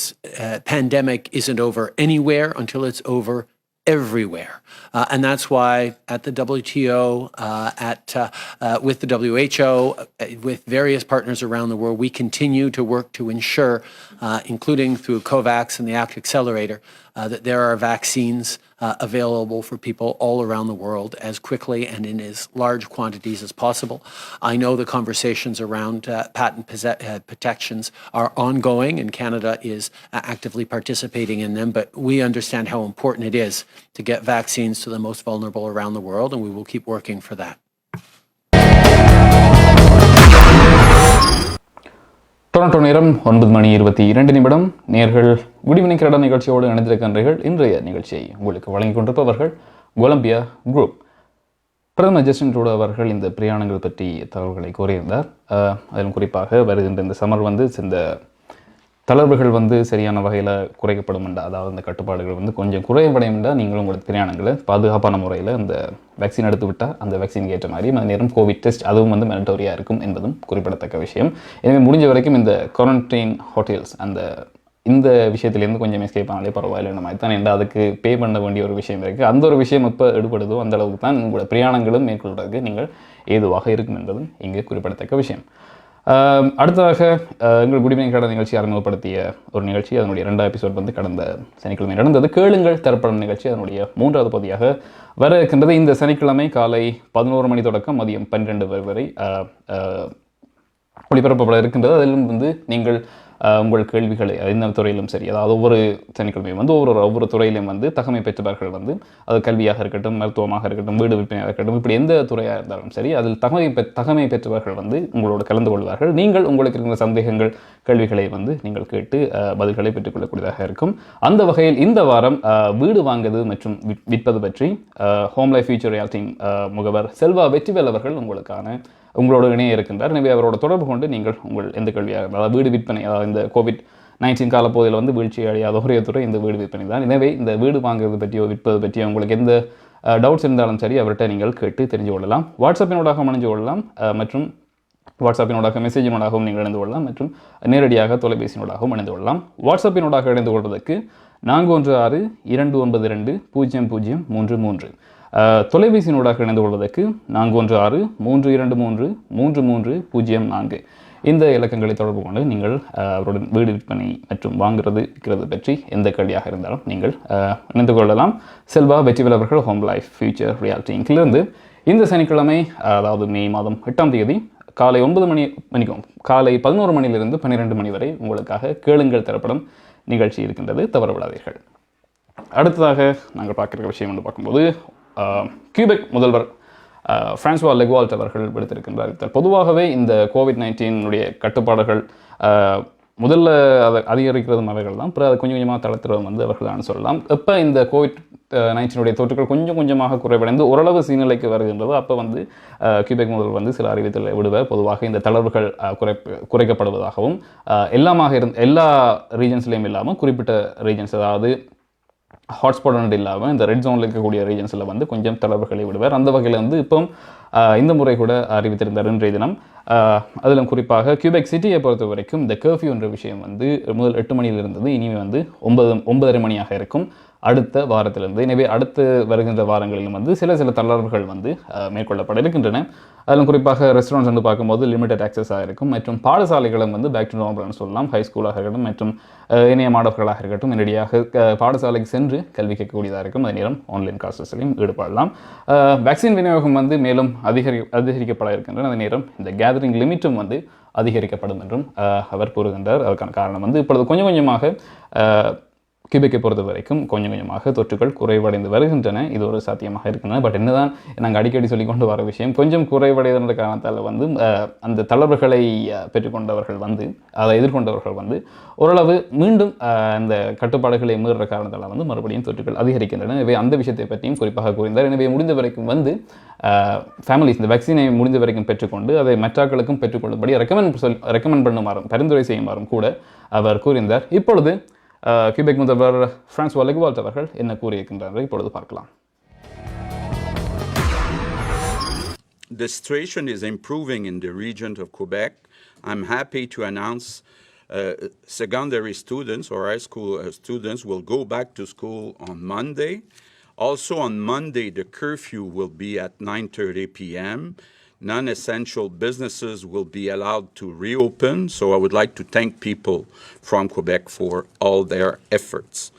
pandemic isn't over anywhere until it's over everywhere. And that's why at the WTO, with the WHO, with various partners around the world, we continue to work to ensure, including through COVAX and the ACT Accelerator, that there are vaccines available for people all around the world as quickly and in as large quantities as possible. I know the conversations around patent protections are ongoing, and Canada is actively participating in them, but we understand how important it is to get vaccines to the most vulnerable around the world, and we will keep working for that. Toronto நேரம் 9:22 நேர்கள் good evening Canada நிகழ்ச்சியோடு இணைந்திருக்கின்றீர்கள். இன்றைய நிகழ்ச்சியை உங்களுக்கு வழங்கிக் கொண்டிருப்பவர்கள் Columbia group. பிரதமர் ஜஸ்டின் ட்ரூடோ அவர்கள் இந்த பிரயாணங்கள் பற்றி தகவல்களை கூறியிருந்தார். அதிலும் குறிப்பாக வருகின்ற இந்த சம்மர் இந்த தளர்வுகள் சரியான வகையில் குறைக்கப்படும் என்றால், அதாவது இந்த கட்டுப்பாடுகள் கொஞ்சம் குறைவடையும் என்றால் நீங்களும் உங்களோட பிரயாணங்களை பாதுகாப்பான முறையில் இந்த வேக்சின் எடுத்து விட்டால் அந்த வேக்சின் ஏற்ற மாதிரி அந்த நேரம் கோவிட் டெஸ்ட் அதுவும் மேண்டட்டோரியாக இருக்கும் என்பதும் குறிப்பிடத்தக்க விஷயம். எனவே முடிஞ்ச வரைக்கும் இந்த குவாரண்டைன் ஹோட்டல்ஸ் இந்த விஷயத்துலேருந்து கொஞ்சம் எஸ்கேப் ஆனாலே பரவாயில்லை மாதிரி தான். ஏன்னா அதுக்கு பே பண்ண வேண்டிய ஒரு விஷயம் இருக்குது. அந்த ஒரு விஷயம் எப்போ எடுபடுதோ அந்த அளவுக்கு தான் உங்களோட பிரயாணங்களும் மேற்கொள்வதற்கு நீங்கள் ஏதுவாக இருக்கும் என்பதும் இங்கே குறிப்பிடத்தக்க விஷயம். அடுத்ததாக எங்கள் குட் ஈவினிங் கனடா நிகழ்ச்சி அறிமுகப்படுத்திய ஒரு நிகழ்ச்சி, அதனுடைய 2வது எபிசோட் கடந்த சனிக்கிழமை நடந்தது. கேளுங்கள் தரப்படும் நிகழ்ச்சி அதனுடைய 3வது பகுதியாக வர இருக்கின்றது. இந்த சனிக்கிழமை காலை 11 மணி தொடக்கம் மதியம் 12 வரை ஒளிபரப்பப்பட இருக்கின்றது. அதிலும் நீங்கள் உங்கள் கேள்விகளை எந்த துறையிலும் சரி, அதாவது ஒவ்வொரு சனிக்கிழமையும் ஒவ்வொரு துறையிலும் தகமை பெற்றவர்கள் அது கல்வியாக இருக்கட்டும், மருத்துவமாக இருக்கட்டும், வீடு விற்பனையாக இருக்கட்டும், இப்படி எந்த துறையாக இருந்தாலும் சரி அதில் தகமை பெற்றவர்கள் உங்களோடு கலந்து கொள்வார்கள். நீங்கள் உங்களுக்கு இருக்கிற சந்தேகங்கள், கேள்விகளை நீங்கள் கேட்டு பதில்களை பெற்றுக்கொள்ளக்கூடியதாக இருக்கும். அந்த வகையில் இந்த வாரம் வீடு வாங்குவது மற்றும் விற்பது பற்றி ஹோம் லைஃப் ஃபியூச்சர் ரியாலிட்டி முகவர் செல்வா வெற்றிவேல் அவர்கள் உங்களோட இணைய இருக்கின்றார். எனவே அவரோட தொடர்பு கொண்டு நீங்கள் உங்கள் எந்த கேள்வியாக இருந்தாலும் வீடு விற்பனை, அதாவது இந்த COVID-19 காலப்பகுதியில் வீழ்ச்சி அடையாத ஒரே துறை இந்த வீடு விற்பனை தான். எனவே இந்த வீடு வாங்குறது பற்றியோ விற்பது பற்றியோ உங்களுக்கு எந்த டவுட்ஸ் இருந்தாலும் சரி அவர்கிட்ட நீங்கள் கேட்டு தெரிஞ்சு கொள்ளலாம். வாட்ஸ்அப்பினோடாக இணைஞ்சு கொள்ளலாம், மற்றும் வாட்ஸ்அப்பினோடாக மெசேஜினோடாகவும் நீங்கள் இணைந்து கொள்ளலாம், மற்றும் நேரடியாக தொலைபேசியினோடாகவும் இணைந்து கொள்ளலாம். வாட்ஸ்அப்பினோடாக இணைந்து கொள்வதற்கு 416-291-0033. தொலைபேசியினூடாக இணைந்து கொள்வதற்கு 416-323-3304 இந்த இலக்கங்களை தொடர்பு கொண்டு நீங்கள் அவருடன் வீடு விற்பனை மற்றும் வாங்குறது விற்கிறது பற்றி எந்த கேள்வியாக இருந்தாலும் நீங்கள் இணைந்து கொள்ளலாம். செல்வா வெற்றிவேல் அவர்கள் ஹோம் லைஃப் ஃபியூச்சர் ரியாலிட்டி இங்கிலிருந்து இந்த சனிக்கிழமை, அதாவது மே மாதம் 8ஆம் தேதி காலை 11 மணியிலிருந்து 12 மணி வரை உங்களுக்காக கேளுங்கள் தரப்படும் நிகழ்ச்சி இருக்கின்றது, தவறவிடாதீர்கள். அடுத்ததாக நாங்கள் பார்க்குற விஷயம் என்று பார்க்கும்போது கியூபெக் முதல்வர் பிரான்சுவா லெகுவால்ட் அவர்கள் விடுத்திருக்கின்றார். பொதுவாகவே இந்த COVID-19 கட்டுப்பாடுகள் முதல்ல அதை அதிகரிக்கிறதும் அவர்கள் தான், அப்புறம் அதை கொஞ்சம் கொஞ்சமாக தளர்த்துறதும் அவர்கள் தான் சொல்லலாம். எப்போ இந்த COVID-19 தொற்றுகள் கொஞ்சம் கொஞ்சமாக குறைவடைந்து ஓரளவு சீர்நிலைக்கு வருகின்றது, அப்போ கியூபெக் முதல்வர் சில அறிவித்தலை விடுவார். பொதுவாக இந்த தளர்வுகள் குறைக்கப்படுவதாகவும் எல்லா ரீஜன்ஸ்லேயும் இல்லாமல் குறிப்பிட்ட ரீஜன்ஸ், அதாவது ஹாட்ஸ்பாட் இல்லாமல் இந்த ரெட் ஜோனில் இருக்கக்கூடிய ரீஜன்ஸில் கொஞ்சம் தளர்வுகளை விடுவார். அந்த வகையில் இப்போ இந்த முறை கூட அறிவித்திருந்தார் இன்றைய தினம். அதிலும் குறிப்பாக கியூபெக் சிட்டியை பொறுத்த வரைக்கும் இந்த கர்ஃப்யூ என்ற விஷயம் முதல் 8 மணியில் இருந்தது, இனிமேல் 9:30 மணியாக இருக்கும் அடுத்த வாரத்திலிருந்து. எனவே அடுத்து வருகின்ற வாரங்களிலும் சில தளர்வுகள் மேற்கொள்ளப்பட இருக்கின்றன. அதிலும் குறிப்பாக ரெஸ்டாரண்ட்ஸ் பார்க்கும்போது லிமிடெட் ஆக்சஸாக இருக்கும், மற்றும் பாடசாலைகளும் பேக் டு நார்மல்னு சொல்லலாம். ஹை ஸ்கூலாக இருக்கட்டும் மற்றும் இணைய மாணவர்களாக இருக்கட்டும் நேரடியாக பாடசாலைக்கு சென்று கல்வி கேட்கக்கூடியதாக இருக்கும். அதே நேரம் ஆன்லைன் கிளாஸஸ்லையும் ஈடுபடலாம். வேக்சின் விநியோகம் மேலும் அதிகரிக்கப்பட இருக்கின்றன. அதே நேரம் இந்த கேதரிங் லிமிட்டும் அதிகரிக்கப்படும் என்றும் அவர் கூறுகின்றார். அதற்கான காரணம் இப்பொழுது கொஞ்சம் கொஞ்சமாக கியூபெக்கை பொறுத்த வரைக்கும் கொஞ்சம் கொஞ்சமாக தொற்றுகள் குறைவடைந்து வருகின்றன. இது ஒரு சாத்தியமாக இருக்கின்றன. பட் என்னதான் நாங்கள் அடிக்கடி சொல்லிக்கொண்டு வர விஷயம், கொஞ்சம் குறைவடைகின்ற காரணத்தால் அந்த தளர்வுகளை பெற்றுக்கொண்டவர்கள் அதை எதிர்கொண்டவர்கள் ஓரளவு மீண்டும் அந்த கட்டுப்பாடுகளை மீறுற காரணத்தால் மறுபடியும் தொற்றுகள் அதிகரிக்கின்றன. எனவே அந்த விஷயத்தை பற்றியும் குறிப்பாக கூறினார். எனவே முடிந்த வரைக்கும் ஃபேமிலிஸ் இந்த வேக்சினை முடிந்த வரைக்கும் பெற்றுக்கொண்டு அதை மற்றாக்களுக்கும் பெற்றுக்கொள்ளும்படி ரெக்கமெண்ட் பண்ணுமாறும் பரிந்துரை செய்யுமாறும் கூட அவர் கூறினார். இப்பொழுது கியூபெக் முதல்வர் பிரான்சுவா லெகுவால்ட் அவர்கள் என்ன கூறியிருக்கின்றார்கள் இப்பொழுது பார்க்கலாம். The situation is improving in the region of Quebec. I'm happy to announce secondary students or high school students will go back to school on Monday. Also on Monday, the curfew will be at 9:30 p.m. Non-essential businesses will be allowed to reopen. So I would like to thank people from Quebec for all their efforts.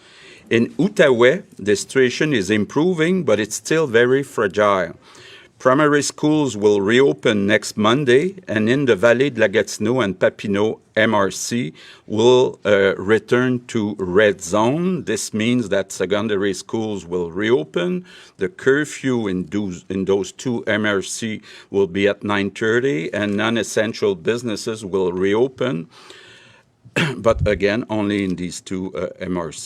In Outaouais, the situation is improving, but it's still very fragile. Primary schools will reopen next Monday, and in the Vallée de la Gatineau and Papineau, MRC will return to red zone. This means that secondary schools will reopen. The curfew in those two MRC will be at 9:30, and non-essential businesses will reopen, but again, only in these two MRC.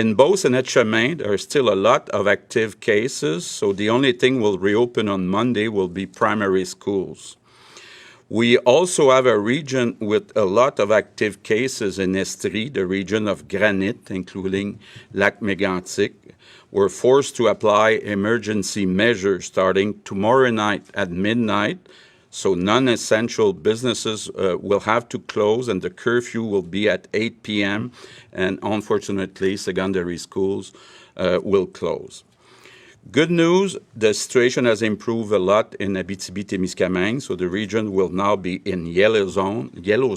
In Beauce and Etchemin, there are still a lot of active cases, so the only thing will reopen on Monday will be primary schools. We also have a region with a lot of active cases in Estrie, the region of Granite, including Lac Mégantic. We're forced to apply emergency measures starting tomorrow night at midnight. So non-essential businesses will have to close, and the curfew will be at 8 p.m. And unfortunately, secondary schools will close. Good news, the situation has improved a lot in Abitibi-Témiscamingue, so the region will now be in yellow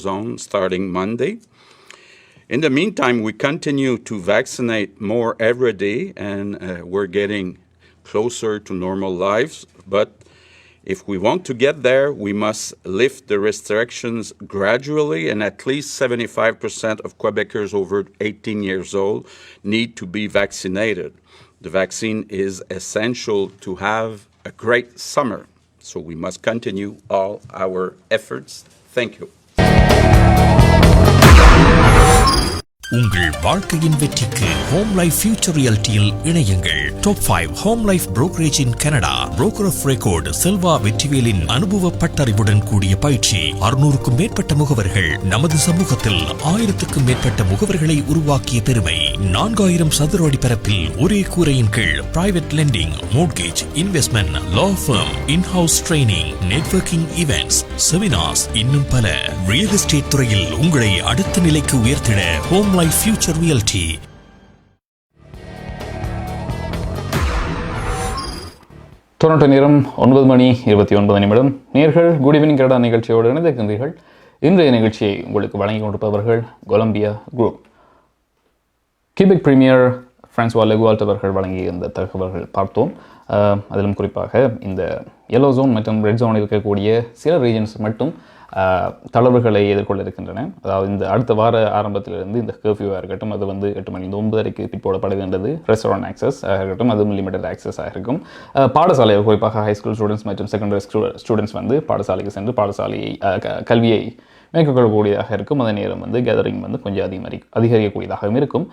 zone starting Monday. In the meantime, we continue to vaccinate more every day, and we're getting closer to normal lives, but if we want to get there, we must lift the restrictions gradually, and at least 75% of Quebecers over 18 years old need to be vaccinated. The vaccine is essential to have a great summer, so we must continue all our efforts. Thank you. உங்கள் வாழ்க்கையின் வெற்றிக்கு home life future ரியல்டியில் இணையுங்கள். Top 5 home life brokerage in Canada. Broker of record Selva வெற்றிவேலின் அனுபவ பட்டறிவுடன் கூடிய பயிற்சி. 600க்கும் மேற்பட்ட முகவர்கள் நமது சமூகத்தில் 1000க்கும் மேற்பட்ட முகவர்களை உருவாக்கிய பெருமை. 4000 சதுர அடி பரப்பில் ஒரே கூரையின் கீழ் private lending, mortgage, investment, law firm, in house training, networking events, seminars, இன்னும் பல. ரியல் எஸ்டேட் துறையில் உங்களை அடுத்த நிலைக்கு உயர்த்திட home life future realty. Toronto நேரம் 9:29. நேர்கள் குட் ஈவினிங் கனடா நிகழ்ச்சியோடு இணைந்திருக்கின்றீர்கள். இன்றைய நிகழ்ச்சியை உங்களுக்கு வழங்கி கொண்டிருப்பவர்கள் Columbia group. Quebec premier Francois Legault அவர்கள் வழங்கிய இந்த தகவல்கள் பார்த்தோம். அதிலும் குறிப்பாக இந்த yellow zone மற்றும் ரெட் ஜோன் இருக்கக்கூடிய சில ரீஜன்ஸ் மட்டும் தளர்வுகளை எதிர்கொள்ள இருக்கின்றன. அதாவது இந்த அடுத்த வார ஆரம்பத்திலிருந்து இந்த கர்ஃப்யூவாக இருக்கட்டும், அது 8 மணி 9:30 பிற்போடப்படுகின்றது. ரெஸ்டாரண்ட் ஆக்சஸ் இருக்கட்டும், அது லிமிடெட் ஆக்சஸாக இருக்கும். பாடசாலை குறிப்பாக ஹை ஸ்கூல் ஸ்டூடெண்ட்ஸ் மற்றும் செகண்டரி ஸ்டூடெண்ட்ஸ் பாடசாலைக்கு சென்று பாடசாலையை கல்வியை மேற்கொள்ளக்கூடியதாக இருக்கும். அதே நேரம் கேதரிங் கொஞ்சம் அதிகரிக்கக்கூடியதாகவும் இருக்கும்.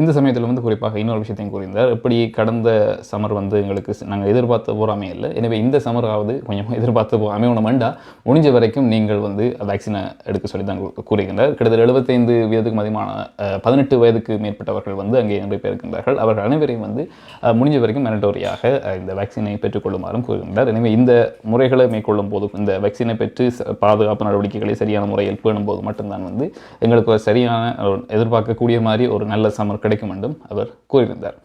இந்த சமயத்தில் குறிப்பாக இன்னொரு விஷயத்தையும் கூறியிருந்தார். எப்படி கடந்த சம்மர் எங்களுக்கு நாங்கள் எதிர்பார்த்த போகாமே இல்லை. எனவே இந்த சம்மராவது கொஞ்சம் எதிர்பார்த்து அமையணும் வேண்டாம். முடிஞ்ச வரைக்கும் நீங்கள் வேக்சினை எடுக்க சொல்லி தான் கூறுகின்றார். கிட்டத்தட்ட 75% அதிகமான 18 வயதுக்கு மேற்பட்டவர்கள் அங்கே நிறைய பேர் இருக்கின்றார்கள். அவர்கள் அனைவரையும் முடிஞ்ச வரைக்கும் மேண்டட்டோரியாக இந்த வேக்சினை பெற்றுக்கொள்ளுமாறும் கூறுகின்றார். எனவே இந்த முறைகளை மேற்கொள்ளும் போது, இந்த வேக்சினை பெற்று பாதுகாப்பு நடவடிக்கைகளை சரியான முறையில் பேணும்போது மட்டும்தான் எங்களுக்கு ஒரு சரியான எதிர்பார்க்கக்கூடிய மாதிரி ஒரு நல்ல சம்மர் கிடைக்கும் என்றும் அவர் கூறியிருந்தார்.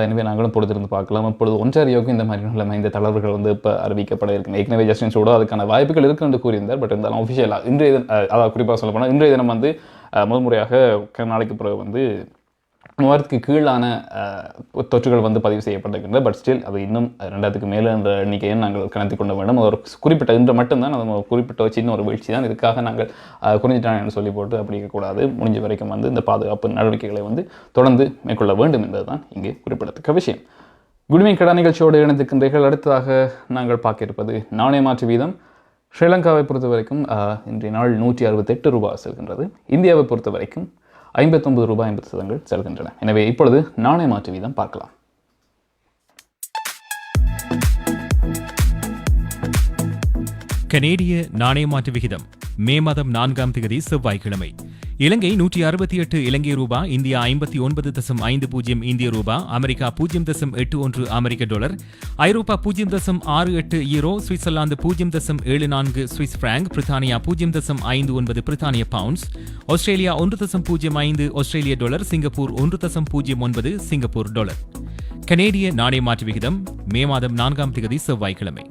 எனவே நாங்களும் பொறுத்திருந்து பார்க்கலாம். இப்பொழுது ஒன்றாரியோவுக்கு இந்த மாதிரி நிலைமை, இந்த தளர்வுகள் இப்போ அறிவிக்கப்பட இருக்கு. ஏற்கனவே ஜஸ்டின் ட்ரூடோ அதுக்கான வாய்ப்புகள் இருக்கு என்று கூறியிருந்தார். பட் இருந்தாலும் ஒஃபிஷியலாக இன்றைய அதாவது குறிப்பாக சொல்ல போனால் இன்றைய தினம் முதல் முறையாக நாளைக்கு பிறகு 3000க்கு கீழான தொற்றுகள் பதிவு செய்யப்பட்டிருக்கின்றன. பட் ஸ்டில் அது இன்னும் 2000க்கு மேலே என்ற எண்ணிக்கையை நாங்கள் கணத்தி கொள்ள வேண்டும். ஒரு குறிப்பிட்ட இன்று மட்டும்தான் அது குறிப்பிட்ட சின்ன ஒரு வீழ்ச்சி தான். இதுக்காக நாங்கள் குறைஞ்சிட்டாங்கன்னு சொல்லி போட்டு அப்படி இருக்கக்கூடாது. முடிஞ்ச வரைக்கும் இந்த பாதுகாப்பு நடவடிக்கைகளை தொடர்ந்து மேற்கொள்ள வேண்டும் என்பதுதான் இங்கே குறிப்பிடத்தக்க விஷயம். குட் ஈவினிங் கனடா நிகழ்ச்சியோடு இணைந்திருக்கின்றீர்கள். அடுத்ததாக நாங்கள் பார்க்க இருப்பது நாணய மாற்று வீதம். ஸ்ரீலங்காவை பொறுத்த வரைக்கும் இன்றைய நாள் 168 ரூபாய் செல்கின்றது. இந்தியாவை பொறுத்த வரைக்கும் 59 ரூபாய் 50 சதங்கள் செல்கின்றன. எனவே இப்பொழுது நாணய மாற்று வீதம் பார்க்கலாம். கனேடிய நாணய மாற்று விகிதம் மே மாதம் 4ஆம் தேதி செவ்வாய்க்கிழமை. இலங்கை 168 இலங்கை ரூபா, இந்தியா 59.50 இந்திய ரூபா, அமெரிக்கா 0.81 அமெரிக்க டாலர், ஐரோப்பா 0.68 யூரோ, சுவிட்சர்லாந்து 0.74 சுவிஸ் பிராங்க், பிரித்தானியா 0.59 பிரித்தானிய பவுண்ட்ஸ், ஆஸ்திரேலியா 1.05 ஆஸ்திரேலிய டாலர், சிங்கப்பூர் 1.09 சிங்கப்பூர் டாலர். கனேடிய நாணய மாற்று விகிதம் மே மாதம் 4ஆம் தேதி செவ்வாய்க்கிழமை.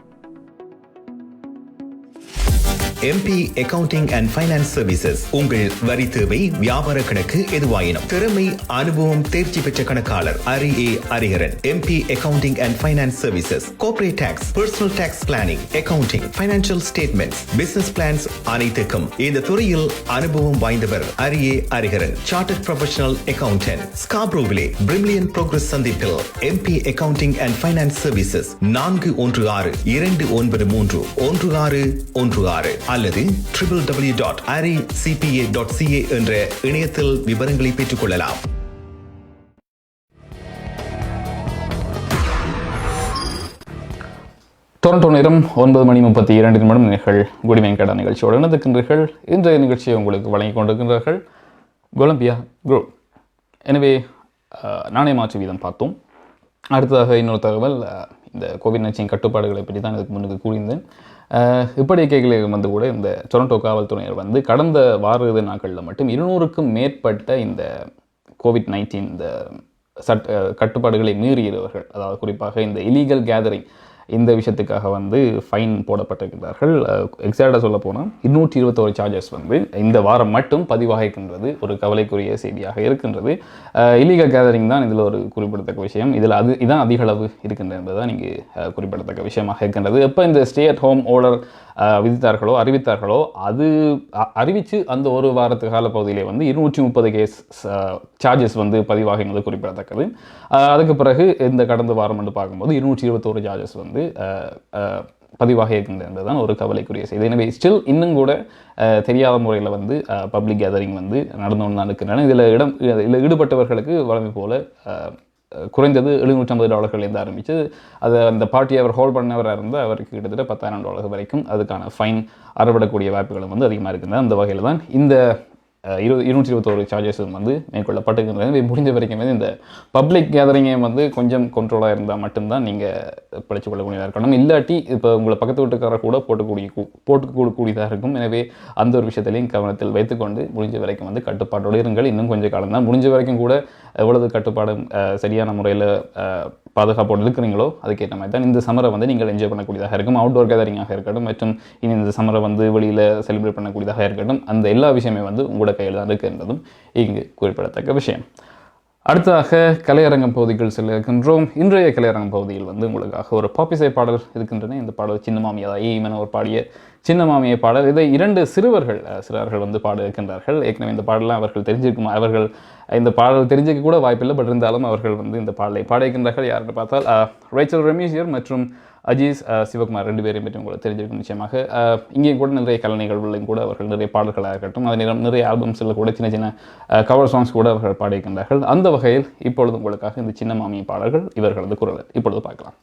MP Accounting and Finance Services உங்கள் வரி தேவை வியாபார கணக்கு எதுவாயினும் திறமை அனுபவம் தேர்ச்சி பெற்ற கணக்காளர் அரிஏ Ariharan. MP Accounting and Finance Services Corporate Tax, Personal Tax Planning, Accounting, Financial Statements, Business Plans அனைத்துக்கும் இந்த துறையில் அனுபவம் வாய்ந்தவர் அரிஏ Ariharan. Chartered Professional Accountant. ஸ்காப்ரோவிலே பிரிமிலியன் progress சந்திப்பில் MP Accounting and Finance Services 416-293-1616 அல்லது www.aricpa.ca என்ற இணையத்தில் விவரங்களை பெற்றுக் கொள்ளலாம். டொரண்டோ நேரம் 9:32 நீங்கள் குடிமையின் கடை நிகழ்ச்சியோடு இணைந்திருக்கின்றீர்கள். இன்றைய நிகழ்ச்சியை உங்களுக்கு வழங்கிக் கொண்டிருக்கின்றார்கள் கொலம்பியா குரூப். எனவே நாணய மாற்று வீதம் பார்த்தோம். அடுத்ததாக இன்னொரு தகவல், இந்த கோவிட்-19 கட்டுப்பாடுகளை பற்றி தான் இதுக்கு முன்னுக்கு கூறியிருந்தேன். இப்படி கேள்விகள் வந்து கூட இந்த டொரண்டோ காவல்துறையினர் வந்து கடந்த வார நாட்களில் மட்டும் 200க்கும் மேற்பட்ட இந்த கோவிட்-19 இந்த கட்டுப்பாடுகளை மீறியவர்கள், அதாவது குறிப்பாக இந்த இல்லீகல் கேதரிங் இந்த விஷயத்துக்காக வந்து ஃபைன் போடப்பட்டிருக்கிறார்கள். எக்ஸாக்டாக சொல்ல போனால் 221 சார்ஜஸ் வந்து இந்த வாரம் மட்டும் பதிவாகின்றது. ஒரு கவலைக்குரிய செய்தியாக இருக்கின்றது. இல்லீகல் கேதரிங் தான் இதில் ஒரு குறிப்பிடத்தக்க விஷயம். இதில் இதான் அதிக அளவு இருக்கின்றது என்பதுதான் இங்கே குறிப்பிடத்தக்க விஷயமாக இருக்கின்றது. எப்போ இந்த ஸ்டே அட் ஹோம் ஆர்டர் அறிவித்தார்களோ அது அறிவித்து அந்த ஒரு வாரத்து கால பகுதியிலே வந்து 230 கேஸ் சார்ஜஸ் வந்து பதிவாகினது குறிப்பிடத்தக்கது. அதுக்கு பிறகு இந்த கடந்த வாரம் என்று பார்க்கும்போது 221 சார்ஜஸ் வந்து பதிவாக இருக்கின்றது என்பதுதான் ஒரு கவலைக்குரிய செய்தி. எனவே ஸ்டில் இன்னும் கூட தெரியாத முறையில் வந்து பப்ளிக் கேதரிங் வந்து நடந்து கொண்டு தான் இருக்கின்றன. இதில் ஈடுபட்டவர்களுக்கு வழமை போல குறைந்தது $750 ஆரம்பித்து அதை அந்த பார்ட்டியை அவர் ஹோல்ட் பண்ணவராக இருந்தால் அவருக்கு கிட்டத்தட்ட $10,000 வரைக்கும் அதுக்கான ஃபைன் அறவிடக்கூடிய வாய்ப்புகளும் வந்து அதிகமாக இருக்கின்றன. அந்த வகையில் தான் இந்த 221 சார்ஜஸ் வந்து மேற்கொள்ளப்பட்டிருக்கின்றன. முடிஞ்ச வரைக்கும் இந்த பப்ளிக் கேதரிங்கை வந்து கொஞ்சம் கண்ட்ரோலாக இருந்தால் மட்டும்தான் நீங்கள் பிழைச்சி கொள்ளக்கூடியதாக இருக்கணும். இல்லாட்டி இப்போ உங்களை பக்கத்து வீட்டுக்காரர் கூட போட்டுக்கூடக்கூடியதாக இருக்கும். எனவே அந்த ஒரு விஷயத்திலையும் கவனத்தில் வைத்துக்கொண்டு முடிஞ்ச வரைக்கும் வந்து கட்டுப்பாட்டோடு இருங்கள். இன்னும் கொஞ்சம் காலம் தான். முடிஞ்ச வரைக்கும் கூட எவ்வளவு கட்டுப்பாடு சரியான முறையில் பாதுகாப்போடு இருக்கிறீங்களோ அதுக்கேற்ற மாதிரி தான் இந்த சம்மரை வந்து நீங்கள் என்ஜாய் பண்ணக்கூடியதாக இருக்கும். அவுட்டோர் கேதரிங்காக இருக்கட்டும் மற்றும் இனி இந்த சம்மரை வந்து வெளியில் செலிப்ரேட் பண்ணக்கூடியதாக இருக்கட்டும், அந்த எல்லா விஷயமே வந்து உங்களோட கையில் தான் இருக்குது என்பதும் இங்கு குறிப்பிடத்தக்க விஷயம். அடுத்ததாக கலையரங்கம் பகுதிகள் செல்ல இருக்கின்றோம். இன்றைய கலையரங்கம் பகுதியில் வந்து உங்களுக்காக ஒரு பாப்பிசை பாடல் இருக்கின்றன. இந்த பாடல் சின்ன மாமி, அதாவது ஈமனவர் பாடிய சின்ன மாமியை பாடல். இதை 2 சிறார்கள் வந்து பாட இருக்கின்றார்கள். ஏற்கனவே இந்த பாடலாம் அவர்கள் தெரிஞ்சிருக்கும். அவர்கள் இந்த பாடல் தெரிஞ்சிக்க கூட வாய்ப்பில்லை. பட் இருந்தாலும் அவர்கள் வந்து இந்த பாடலை பாடியிருக்கின்றார்கள். யாருன்னு பார்த்தால் ரேச்சல் ரெமிஷியர் மற்றும் அஜீஸ் சிவகுமார் 2 பேரையும் பற்றி உங்களுக்கு தெரிஞ்சிருக்கும் நிச்சயமாக. இங்கேயும் கூட நிறைய கலை நிகழ்வுகளையும் கூட அவர்கள் நிறைய பாடல்களாக இருக்கட்டும், அதே நேரம் நிறைய ஆல்பம்ஸில் கூட சின்ன சின்ன கவர் சாங்ஸ் கூட அவர்கள் பாடியிருக்கின்றார்கள். அந்த வகையில் இப்பொழுது உங்களுக்காக இந்த சின்ன மாமி பாடல்கள் இவர்களது குரல் இப்பொழுது பார்க்கலாம்.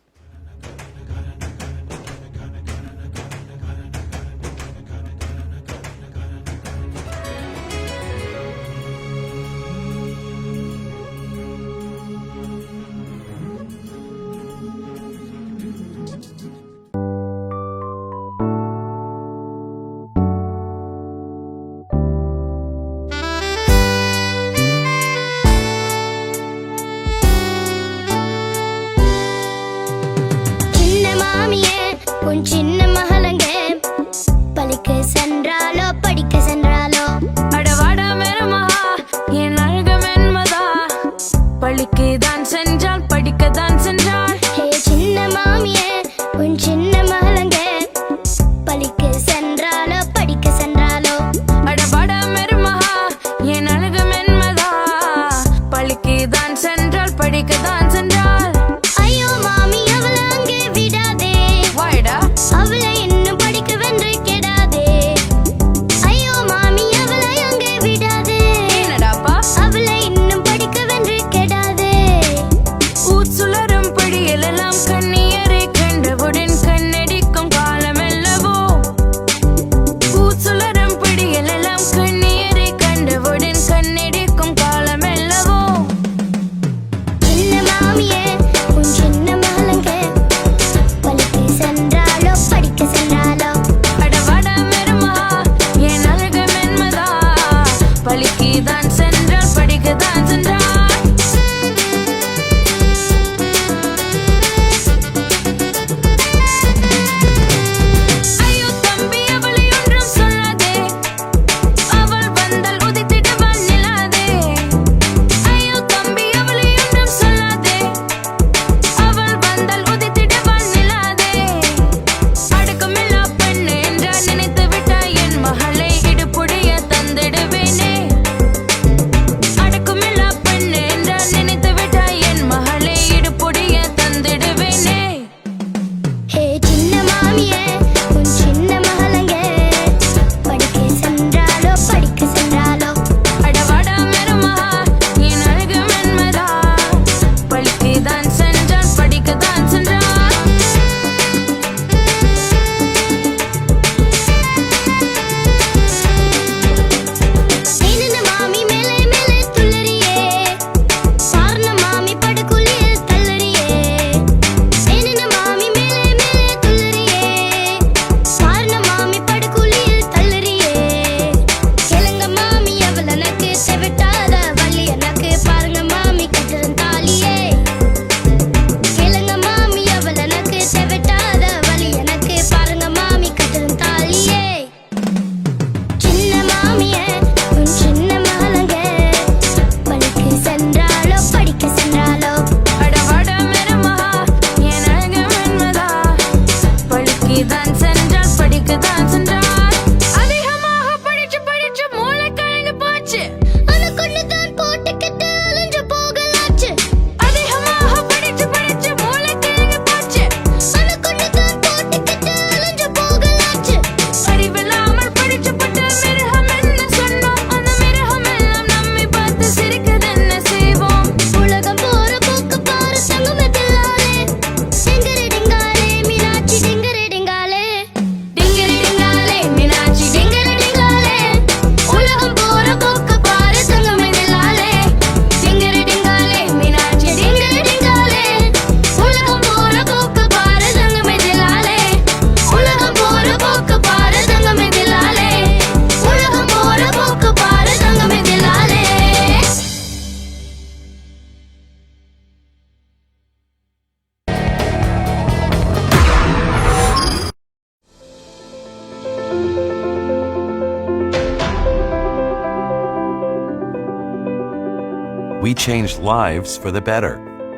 change lives for the better,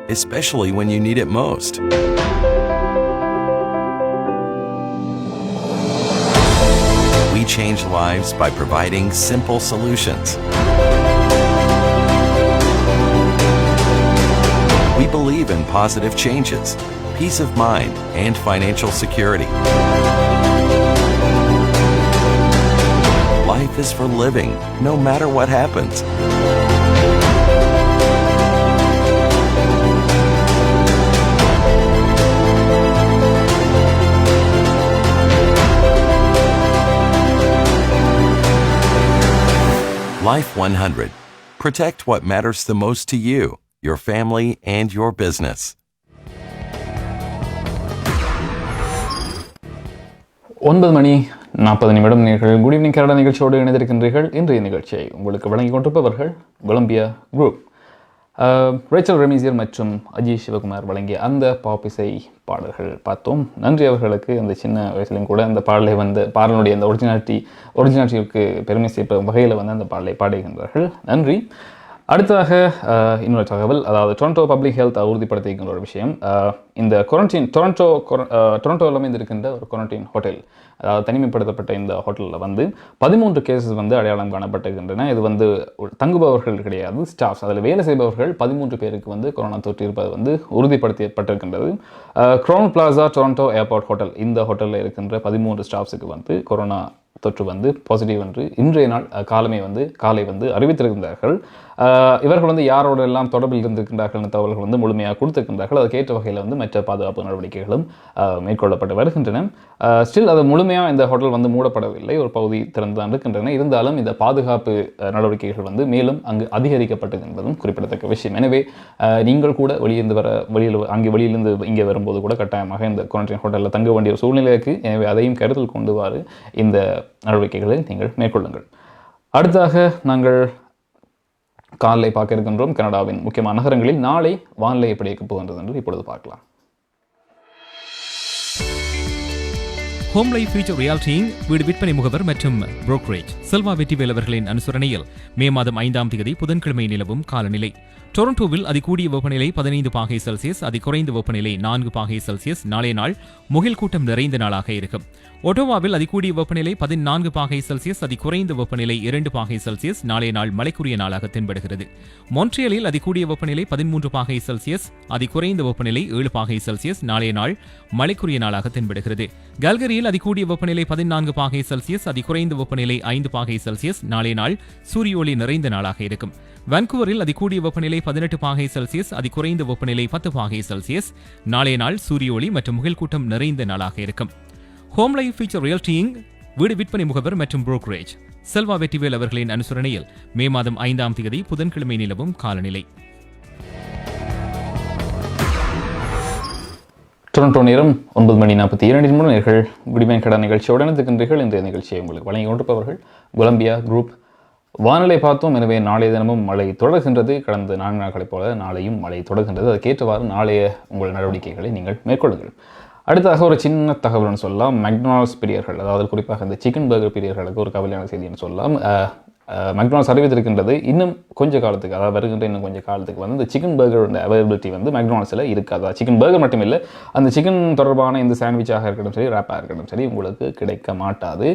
especially when you need it most. We change lives by providing simple solutions. We believe in positive changes, peace of mind, and financial security. Life is for living, no matter what happens. Life 100. Protect what matters the most to you, your family, and your business. 9:40 நீங்கள் good evening Canada நிகழ்ச்சியோடு இணைந்திருக்கின்றீர்கள். இன்றைய நிகழ்ச்சியை உங்களுக்கு வழங்கிக் கொண்டிருப்பவர்கள் Columbia group. Rachel ரெமிசியர் மற்றும் அஜய் சிவகுமார் வழங்கிய அந்த பாப் இசை பாடல்கள் பார்த்தோம். நன்றி அவர்களுக்கு. அந்த சின்ன வயசுலையும் கூட அந்த பாடலை பாடலுடைய அந்த ஒரிஜினாலிட்டிக்கு பெருமை சேர்ப்ப வகையில் அந்த பாடலை பாடுகின்றார்கள். நன்றி. அடுத்ததாக இன்னொரு தகவல், அதாவது டொரண்டோ பப்ளிக் ஹெல்த் உறுதிப்படுத்தியிருக்கின்ற ஒரு விஷயம். இந்த குவாரண்டைன் டொரண்டோவில் அமைந்திருக்கின்ற ஒரு குவாரண்டைன் ஹோட்டல், அதாவது தனிமைப்படுத்தப்பட்ட இந்த ஹோட்டலில் 13 கேசஸ் அடையாளம் காணப்பட்டிருக்கின்றன. இது தங்குபவர்கள் கிடையாது, ஸ்டாஃப்ஸ். அதில் வேலை செய்பவர்கள் 13 பேருக்கு கொரோனா தொற்று இருப்பது உறுதிப்படுத்தப்பட்டிருக்கின்றது. Crowne Plaza Toronto airport hotel, இந்த ஹோட்டலில் இருக்கின்ற 13 ஸ்டாஃப்ஸுக்கு கொரோனா தொற்று பாசிட்டிவ் என்று இன்றைய நாள் காலை அறிவித்திருக்கின்றார்கள். இவர்கள் யாரோட எல்லாம் தொடர்பில் இருந்திருக்கின்றார்கள் தகவல்கள் முழுமையாக கொடுத்திருக்கின்றார்கள். அதுக்கேற்ற வகையில் மற்ற பாதுகாப்பு நடவடிக்கைகளும் மேற்கொள்ளப்பட்டு வருகின்றன. ஸ்டில் அது முழுமையாக இந்த ஹோட்டல் மூடப்படவில்லை, ஒரு பகுதி திறந்துதான் இருக்கின்றன. இருந்தாலும் இந்த பாதுகாப்பு நடவடிக்கைகள் மேலும் அங்கு அதிகரிக்கப்பட்டது என்பதும் குறிப்பிடத்தக்க விஷயம். எனவே நீங்கள் கூட வெளியிலிருந்து இங்கே வரும்போது கூட கட்டாயமாக இந்த குவாரண்டைன் ஹோட்டலில் தங்க வேண்டிய ஒரு சூழ்நிலை இருக்குது. எனவே அதையும் கருத்தில் கொண்டுவாறு இந்த நடவடிக்கைகளை நீங்கள் மேற்கொள்ளுங்கள். அடுத்ததாக நாங்கள் காலை பார்க்க இருக்கின்றோம். கனடாவின் முக்கியமான நகரங்களில் நாளை வானிலை எப்படி இருக்க போகின்றது என்று இப்பொழுது பார்க்கலாம். ஹோம் லைஃப் ஃபியூச்சர் ரியாலிட்டியின் வீடு விற்பனை முகவர் மற்றும் புரோக்கரேஜ் செல்வா வெற்றிவேல் அவர்களின் அனுசரணையில் மே மாதம் 5ஆம் தேதி புதன்கிழமை நிலவும் காலநிலை. டொரண்டோவில் அதிகூடிய வெப்பநிலை 15 பாகை செல்சியஸ், அதிகுறைந்த வெப்பநிலை 4 பாகை செல்சியஸ். நாளைய நாள் முகில் கூட்டம் நிறைந்த நாளாக இருக்கும். ஒட்டோவாவில் அதிகூடிய வெப்பநிலை 14 பாகை செல்சியஸ், அதிகுறைந்த வெப்பநிலை 2 பாகை செல்சியஸ். நாளைய நாள் மழைக்குரிய நாளாக தென்படுகிறது. மொன்ட்ரியலில் அதிகூடிய வெப்பநிலை 13 பாகை செல்சியஸ், அதிகுறைந்த வெப்பநிலை 7 பாகை செல்சியஸ். நாளைய நாள் மழைக்குரிய நாளாக தென்படுகிறது. கல்கரியில் அதிகூடிய வெப்பநிலை 14 பாகை செல்சியஸ், அதிகுறைந்த வெப்பநிலை 5 பாகை செல்சியஸ். நாளைய நாள் சூரிய ஒளி நிறைந்த நாளாக இருக்கும். வான்கூவரில் அதிகூடிய வெப்பநிலை 18 பாகை செல்சியஸ், அதிகுறைந்த வெப்பநிலை 10 பாகை செல்சியஸ். நாளைய நாள் சூரிய ஒளி மற்றும் முகில் கூட்டம் நிறைந்த நாளாக இருக்கும். ஹோம் லைஃப் ஃபியூச்சர் ரியாலிட்டியின் வீடு விற்பனை முகவர் மற்றும் புரோக்கரேஜ் செல்வா வெற்றிவேல் அவர்களின் அனுசரணையில் மே மாதம் 5ஆம் தேதி புதன்கிழமை நிலவும் காலநிலை. டொரண்டோ நேரம் 9:42 நேர்கள் குடிமையின் கடை நிகழ்ச்சியோடு இணைந்திருக்கின்றீர்கள். இன்றைய நிகழ்ச்சியை உங்களுக்கு வழங்கி கொண்டிருப்பவர்கள் கொலம்பியா குரூப். வானிலை பார்த்தோம். எனவே நாளைய தினமும் மழை தொடர்கின்றது. கடந்த 4 நாட்களைப் போல நாளையும் மழை தொடர்கின்றது. அதுக்கேற்றவாறு நாளைய உங்கள் நடவடிக்கைகளை நீங்கள் மேற்கொள்ளுங்கள். அடுத்ததாக ஒரு சின்ன தகவல்னு சொல்லலாம். மெக்டானல்ட்ஸ் பிரியர்கள், அதாவது குறிப்பாக இந்த சிக்கன் பர்கர் பிரியர்களுக்கு ஒரு கவலையான செய்தின்னு சொல்லலாம். மெக்டானல்ட்ஸ் அறிவித்திருக்கின்றது இன்னும் கொஞ்சம் காலத்துக்கு, அதாவது வருகின்ற இன்னும் கொஞ்சம் காலத்துக்கு இந்த சிக்கன் பர்கரோட அவைலபிலிட்டி மெக்டானல்ட்ஸில் இருக்காது. சிக்கன் பர்கர் மட்டும் இல்லை, அந்த சிக்கன் தொடர்பான இந்த சாண்ட்விச்சாக இருக்கட்டும் சரி, ரேப்பாக இருக்கட்டும் சரி, உங்களுக்கு கிடைக்க மாட்டாது.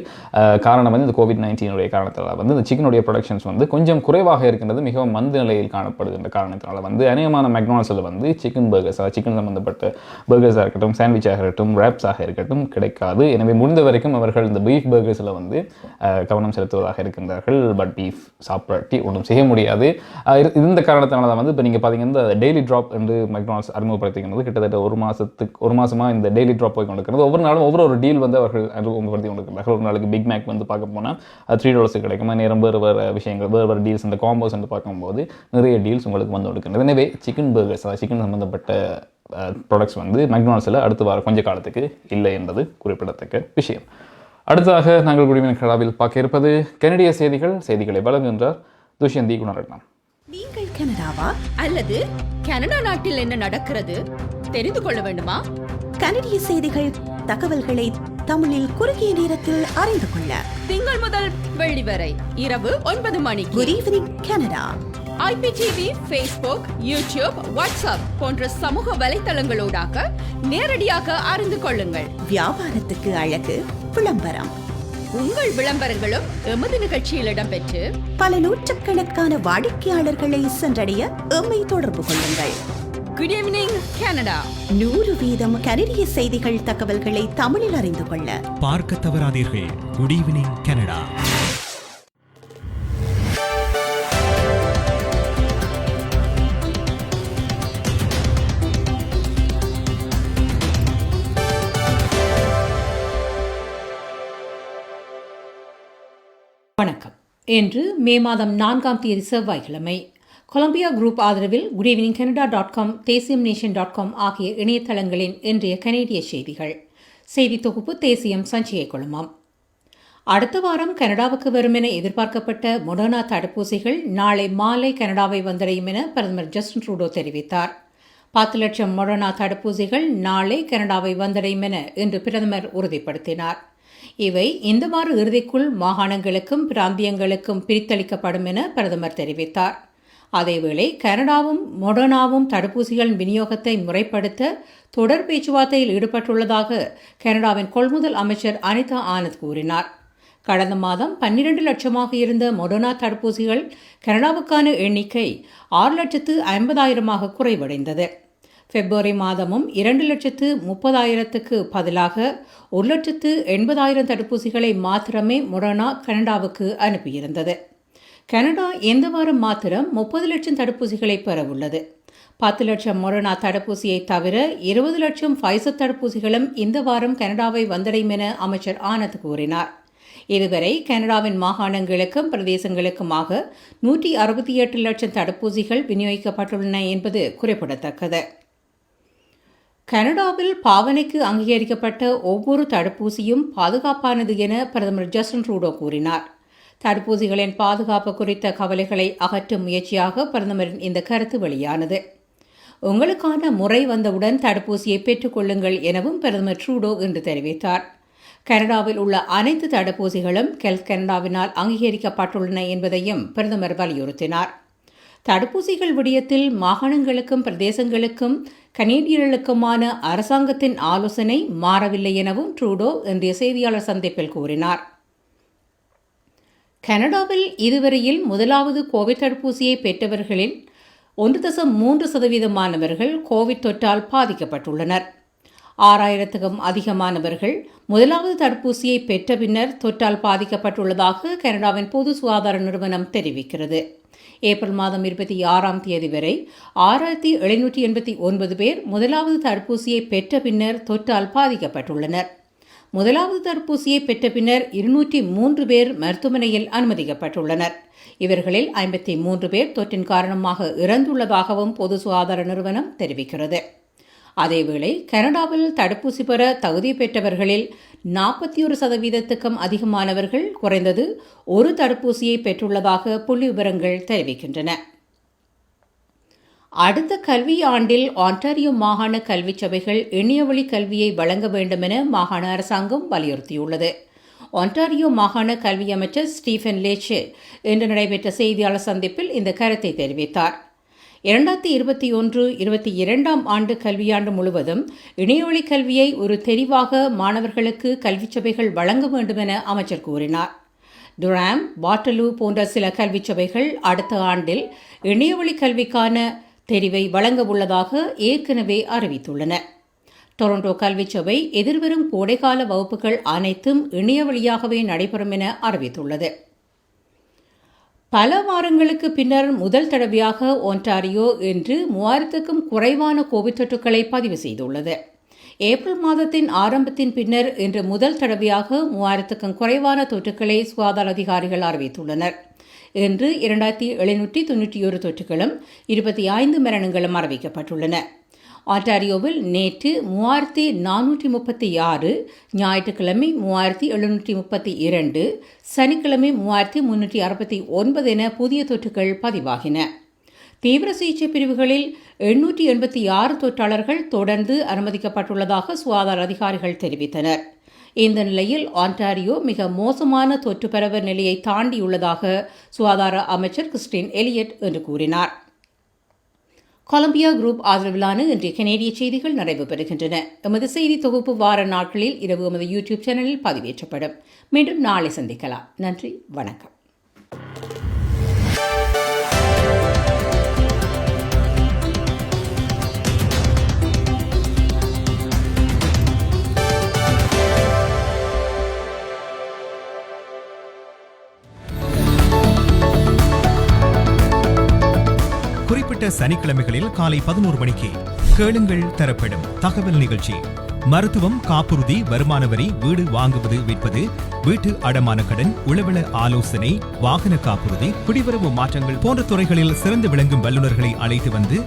காரணம் இந்த கோவிட்-19 காரணத்தால் இந்த சிக்கனுடைய ப்ரொடக்ஷன்ஸ் கொஞ்சம் குறைவாக இருக்கின்றது, மிகவும் மந்த நிலையில் காணப்படுகின்ற காரணத்தினால அநேகமான மெக்டானல்ட்ஸில் சிக்கன் பர்கர்ஸ், சிக்கன் சம்பந்தப்பட்ட பர்கர்ஸாக இருக்கட்டும், சாண்ட்விச்சாக இருக்கட்டும், ரேப்ஸாக இருக்கட்டும் கிடைக்காது. எனவே முடிந்த வரைக்கும் அவர்கள் இந்த பீஃப் பர்கர்ஸில் கவனம் செலுத்துவதாக இருக்கின்றார்கள். பீஃப் சாப்பிடாட்டி ஒன்றும் செய்ய முடியாது. இந்த காரணத்தினால தான் இப்போ நீங்கள் பார்த்தீங்கன்னா இந்த டெய்லி ட்ராப் என்று மெக்டானல்ட்ஸ் அறிமுகப்படுத்திக்கிறது. கிட்டத்தட்ட ஒரு மாதமாக இந்த டெய்லி ட்ராப் போய் கொண்டிருக்கிறது. ஒவ்வொரு நாளும் ஒவ்வொரு டீல் அவர்கள் அறிமுகப்படுத்தி கொண்டிருக்கிறார்கள். ஒரு நாளைக்கு பிக் மேக் பார்க்க போனால் $3 கிடைக்கும். நேரம் வேறு விஷயங்கள், வேறு டீல்ஸ், இந்த காம்போஸ் பார்க்கும்போது நிறைய டீல்ஸ் உங்களுக்கு கொண்டிருக்கிறது. எனவே சிக்கன் பர்கர்ஸ், சிக்கன் சம்பந்தப்பட்ட ப்ராடக்ட்ஸ் மெக்டானல்ட்ஸில் அடுத்து வர கொஞ்ச காலத்துக்கு இல்லை என்பது குறிப்பிடத்தக்க விஷயம். அடுத்ததாக நாங்கள் குடிமையின் கடாவில் பார்க்க இருப்பது கனடிய செய்திகளை வழங்குகின்றார் துஷ்யந்தி குணரட்னம். நீங்கள் கனடாவா அல்லது கனடா நாட்டில் என்ன நடக்கிறது தெரிந்து கொள்ள வேண்டுமா? கனடிய செய்திகள், தகவல்களை தமிழில் குறுகிய நேரத்தில் அறிந்து கொள்ள திங்கள் முதல் வெள்ளி வரை இரவு 9 மணிக்கு good evening Canada IPTV, Facebook, YouTube, WhatsApp போன்ற சமூக வலைத்தளங்களோடாக நேரடியாக அறிந்து கொள்ளுங்கள். வியாபாரத்துக்கு அழகு விளம்பரம். உங்கள் விளம்பரங்களும் எமது நிகழ்ச்சியில் இடம்பெற்று பல நூற்றுக்கணக்கான வாடிக்கையாளர்களை சென்றடைய எம்மை தொடர்பு கொள்ளுங்கள். Good evening Canada. 100% கனடிய செய்திகள், தகவல்களை தமிழில் அறிந்து கொள்ள பார்க்க தவறாதீர்கள். Good evening Canada. வணக்கம். இன்று மே மாதம் 4ஆம் தேதி செவ்வாய்க்கிழமை. கொலம்பியா குரூப் ஆதரவில் குட் ஈவினிங் கனடா.com, தேசியம்நேஷன்.com ஆகிய இணையதளங்களின் இன்றைய கனேடிய செய்திகள். செய்தி தொகுப்பு தேசியம் சஞ்சியை கொள்ளுமாம். அடுத்த வாரம் கனடாவுக்கு வரும் என எதிர்பார்க்கப்பட்ட மொடர்னா தடுப்பூசிகள் நாளை மாலை கனடாவை வந்தடையும் என பிரதமர் ஜஸ்டின் ட்ரூடோ தெரிவித்தார். 10 லட்சம் மொடர்னா தடுப்பூசிகள் நாளை கனடாவை வந்தடையும் என இன்று பிரதமர் உறுதிப்படுத்தினார். இவை இந்த வார இறுதிக்குள் மாகாணங்களுக்கும் பிராந்தியங்களுக்கும் பிரித்தளிக்கப்படும் என பிரதமர் தெரிவித்தார். அதேவேளை கனடாவும் மொடர்னாவும் தடுப்பூசிகளின் விநியோகத்தை முறைப்படுத்த தொடர் பேச்சுவார்த்தையில் ஈடுபட்டுள்ளதாக கனடாவின் கொள்முதல் அமைச்சர் அனிதா ஆனந்த் கூறினார். கடந்த மாதம் 12 லட்சமாக இருந்த மொடர்னா தடுப்பூசிகள் கனடாவுக்கான எண்ணிக்கை 6,50,000 குறைவடைந்தது. பிப்ரவரி மாதமும் 2,30,000க்கு பதிலாக 1,80,000 தடுப்பூசிகளை மாத்திரமே மொடர்னா கனடாவுக்கு அனுப்பியிருந்தது. கனடா இந்த வாரம் மாத்திரம் 30 லட்சம் தடுப்பூசிகளை பெறவுள்ளது. 10 லட்சம் மொடர்னா தடுப்பூசியை தவிர 20 லட்சம் ஃபைசர் தடுப்பூசிகளும் இந்த வாரம் கனடாவை வந்தடையும் என அமைச்சர் ஆனந்த் கூறினார். இதுவரை கனடாவின் மாகாணங்களுக்கும் பிரதேசங்களுக்குமாக 168 லட்சம் தடுப்பூசிகள் விநியோகிக்கப்பட்டுள்ளன என்பது குறிப்பிடத்தக்கது. கனடாவில் பாவனைக்கு அங்கீகரிக்கப்பட்ட ஒவ்வொரு தடுப்பூசியும் பாதுகாப்பானது என பிரதமர் ஜஸ்டின் ட்ரூடோ கூறினார். தடுப்பூசிகளின் பாதுகாப்பு குறித்த கவலைகளை அகற்றும் முயற்சியாக பிரதமரின் இந்த கருத்து வெளியானது. உங்களுக்கான முறை வந்தவுடன் தடுப்பூசியை பெற்றுக் கொள்ளுங்கள் எனவும் பிரதமர் ட்ரூடோ இன்று தெரிவித்தார். கனடாவில் உள்ள அனைத்து தடுப்பூசிகளும் ஹெல்த் கனடாவினால் அங்கீகரிக்கப்பட்டுள்ளன என்பதையும் பிரதமர் வலியுறுத்தினார். தடுப்பூசிகள் விடயத்தில் மாகாணங்களுக்கும் பிரதேசங்களுக்கும் கனேடியர்களுக்குமான அரசாங்கத்தின் ஆலோசனை மாறவில்லை எனவும் ட்ரூடோ இன்றைய செய்தியாளர் சந்திப்பில் கூறினார். கனடாவில் இதுவரையில் முதலாவது கோவிட் தடுப்பூசியை பெற்றவர்களில் 1.3% கோவிட் தொற்றால் பாதிக்கப்பட்டுள்ளனர். 6,000க்கும் அதிகமானவர்கள் முதலாவது தடுப்பூசியை பெற்ற பின்னர் தொற்றால் பாதிக்கப்பட்டுள்ளதாக கனடாவின் பொது சுகாதார நிறுவனம் தெரிவிக்கிறது. ஏப்ரல் மாதம் 26ஆம் தேதி வரை 6,789 பேர் முதலாவது தடுப்பூசியை பெற்ற பின்னர் தொற்றால் பாதிக்கப்பட்டுள்ளனர். முதலாவது தடுப்பூசியை பெற்ற பின்னர் 203 பேர் மருத்துவமனையில் அனுமதிக்கப்பட்டுள்ளனர். இவர்களில் 53 பேர் தொற்றின் காரணமாக இறந்துள்ளதாகவும் பொது சுகாதார நிறுவனம் தெரிவிக்கிறது. அதேவேளை கனடாவில் தடுப்பூசி பெற தகுதி பெற்றவர்களில் 41%க்கும் அதிகமானவர்கள் குறைந்தது ஒரு தடுப்பூசியை பெற்றுள்ளதாக புள்ளி விவரங்கள் தெரிவிக்கின்றன. அடுத்த கல்வி ஆண்டில் ஆன்டாரியோ மாகாண கல்விச் சபைகள் இணையவழி கல்வியை வழங்க வேண்டும் என மாகாண அரசாங்கம் வலியுறுத்தியுள்ளது. ஆன்டாரியோ மாகாண கல்வி அமைச்சர் ஸ்டீஃபன் லேச்சே இன்று நடைபெற்ற செய்தியாளர் சந்திப்பில் இந்த கருத்தை தெரிவித்தார். 2021-22ஆம் ஆண்டு கல்வியாண்டு முழுவதும் இணையவழி கல்வியை ஒரு தெரிவாக மாணவர்களுக்கு கல்விச் சபைகள் வழங்க வேண்டும் என அமைச்சர் கூறினார். டுராம், வாட்டலூ போன்ற சில கல்விச் சபைகள் அடுத்த ஆண்டில் இணையவழி கல்விக்கான தெரிவை வழங்க உள்ளதாக ஏற்கனவே அறிவித்துள்ளன. டொரண்டோ கல்விச் சபை எதிர்வரும் கோடைக்கால வகுப்புகள் அனைத்தும் இணைய வழியாகவே நடைபெறும் என அறிவித்துள்ளது. பல வாரங்களுக்கு பின்னர் முதல் தடவையாக ஒன்டாரியோ இன்று 3000க்கும் குறைவான கோவிட் தொற்றுக்களை பதிவு செய்துள்ளது. ஏப்ரல் மாதத்தின் ஆரம்பத்தின் பின்னர் இன்று முதல் தடவையாக 3000க்கும் குறைவான தொற்றுக்களை சுகாதார அதிகாரிகள் அறிவித்துள்ளனர். இன்று 2791 தொற்றுகளும் 25 மரணங்களும் அறிவிக்கப்பட்டுள்ளன. ஆன்டாரியோவில் நேற்று 3436, ஞாயிற்றுக்கிழமை 3732, சனிக்கிழமை 3369 என புதிய தொற்றுகள் பதிவாகின. தீவிர சிகிச்சை பிரிவுகளில் 886 தொற்றாளர்கள் தொடர்ந்து அனுமதிக்கப்பட்டுள்ளதாக சுகாதார அதிகாரிகள் தெரிவித்தனர். இந்த நிலையில் ஆன்டாரியோ மிக மோசமான தொற்று பரவல் நிலையை தாண்டியுள்ளதாக சுகாதார அமைச்சர் கிறிஸ்டின் எலியட் என்று கூறினார். கொலம்பியா குரூப் ஆதரவிலான இன்றைய கனேடிய செய்திகள் நிறைவு பெறுகின்றன. எமது செய்தி தொகுப்பு வார நாட்களில் இரவு எமது யூடியூப் சேனலில் பதிவேற்றப்படும். மீண்டும் நாளை சந்திக்கலாம். நன்றி, வணக்கம். குறிப்பிட்ட சனிக்கிழமைகளில் காலை 11 மணிக்கு கேளுங்கள் தரப்படும் தகவல் நிகழ்ச்சி. மருத்துவம், காப்புறுதி, வருமான வரி, வீடு வாங்குவது விற்பது, வீட்டு அடமான கடன், உளவள ஆலோசனை, வாகன காப்புறுதி, குடிவரவு மாற்றங்கள் போன்ற துறைகளில் சிறந்து விளங்கும் வல்லுநர்களை அழைத்து வந்து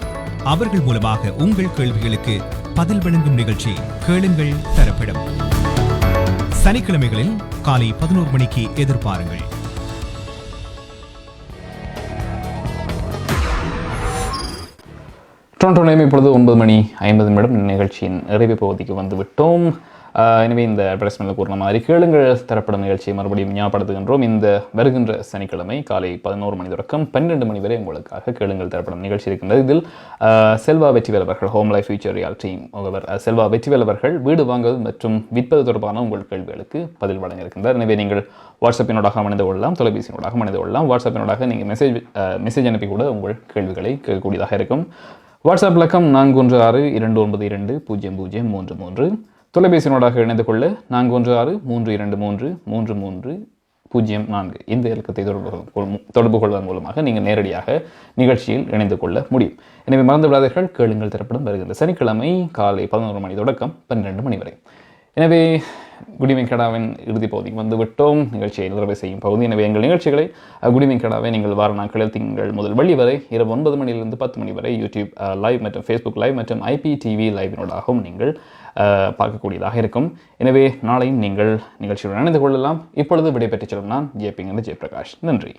அவர்கள் மூலமாக உங்கள் கேள்விகளுக்கு பதில் வழங்கும் நிகழ்ச்சி கேளுங்கள் தரப்படும். சனிக்கிழமைகளில் காலை 11 மணிக்கு எதிர்பாருங்கள். டொரண்டோ நேரம் இப்பொழுது 9:50 நிகழ்ச்சியின் நிறைவு பகுதிக்கு வந்துவிட்டோம். எனவே இந்த அட்வர்டைஸ்மெண்ட்டில் கூறின மாதிரி கேளுங்கள் தரப்படும் நிகழ்ச்சியை மறுபடியும் ஞாபகப்படுத்துகின்றோம். இந்த வருகின்ற சனிக்கிழமை காலை 11 மணி தொடக்கம் 12 மணி வரை உங்களுக்காக கேளுங்கள் தரப்படும் நிகழ்ச்சி இருக்கின்றது. இதில் செல்வா வெற்றிவேல் அவர்கள், ஹோம் லைஃப் ஃபியூச்சர் ரியாலிட்டி முகவர் செல்வா வெற்றிவேல் அவர்கள் வீடு வாங்குவது மற்றும் விற்பது தொடர்பான உங்கள் கேள்விகளுக்கு பதில் வழங்க இருக்கின்றார். எனவே நீங்கள் வாட்ஸ்அப்பினோடாக மணிந்து கொள்ளலாம், தொலைபேசியினோடாக மணிந்து கொள்ளலாம். வாட்ஸ்அப்பினோடாக நீங்கள் மெசேஜ் அனுப்பி கூட உங்கள் கேள்விகளை கேட்கக்கூடியதாக இருக்கும். வாட்ஸ்அப் இலக்கம் 4162920033. தொலைபேசியினோடாக இணைந்து கொள்ள 4163233304 இந்த இலக்கத்தை தொடர்பு கொள்வதன் மூலமாக நீங்கள் நேரடியாக நிகழ்ச்சியில் இணைந்து கொள்ள முடியும். எனவே மறந்து விடாதீர்கள், கேளுங்கள் தரப்படும் வருகின்ற சனிக்கிழமை காலை 11 மணி தொடக்கம் 12 மணி வரை. எனவே குடிமின் கடாவின் இறுதி பகுதிக்கு வந்து விட்டோம், நிகழ்ச்சியை நிறைவு செய்யும் பகுதி. எனவே எங்கள் நிகழ்ச்சிகளை குடிமின் கடாவை நீங்கள் வார நாட்களில் திங்கள் முதல் வெள்ளி வரை இரவு 9 மணியிலிருந்து 10 மணி வரை யூடியூப் லைவ் மற்றும் ஃபேஸ்புக் லைவ் மற்றும் IPTV லைவினோடாகவும் நீங்கள் பார்க்கக்கூடியதாக இருக்கும். எனவே நாளையும் நீங்கள் நிகழ்ச்சியுடன் இணைந்து கொள்ளலாம். இப்பொழுது விடைபெற்றுச் செல்லும் நான் ஜெயபிங் ஜெயபிரகாஷ். நன்றி.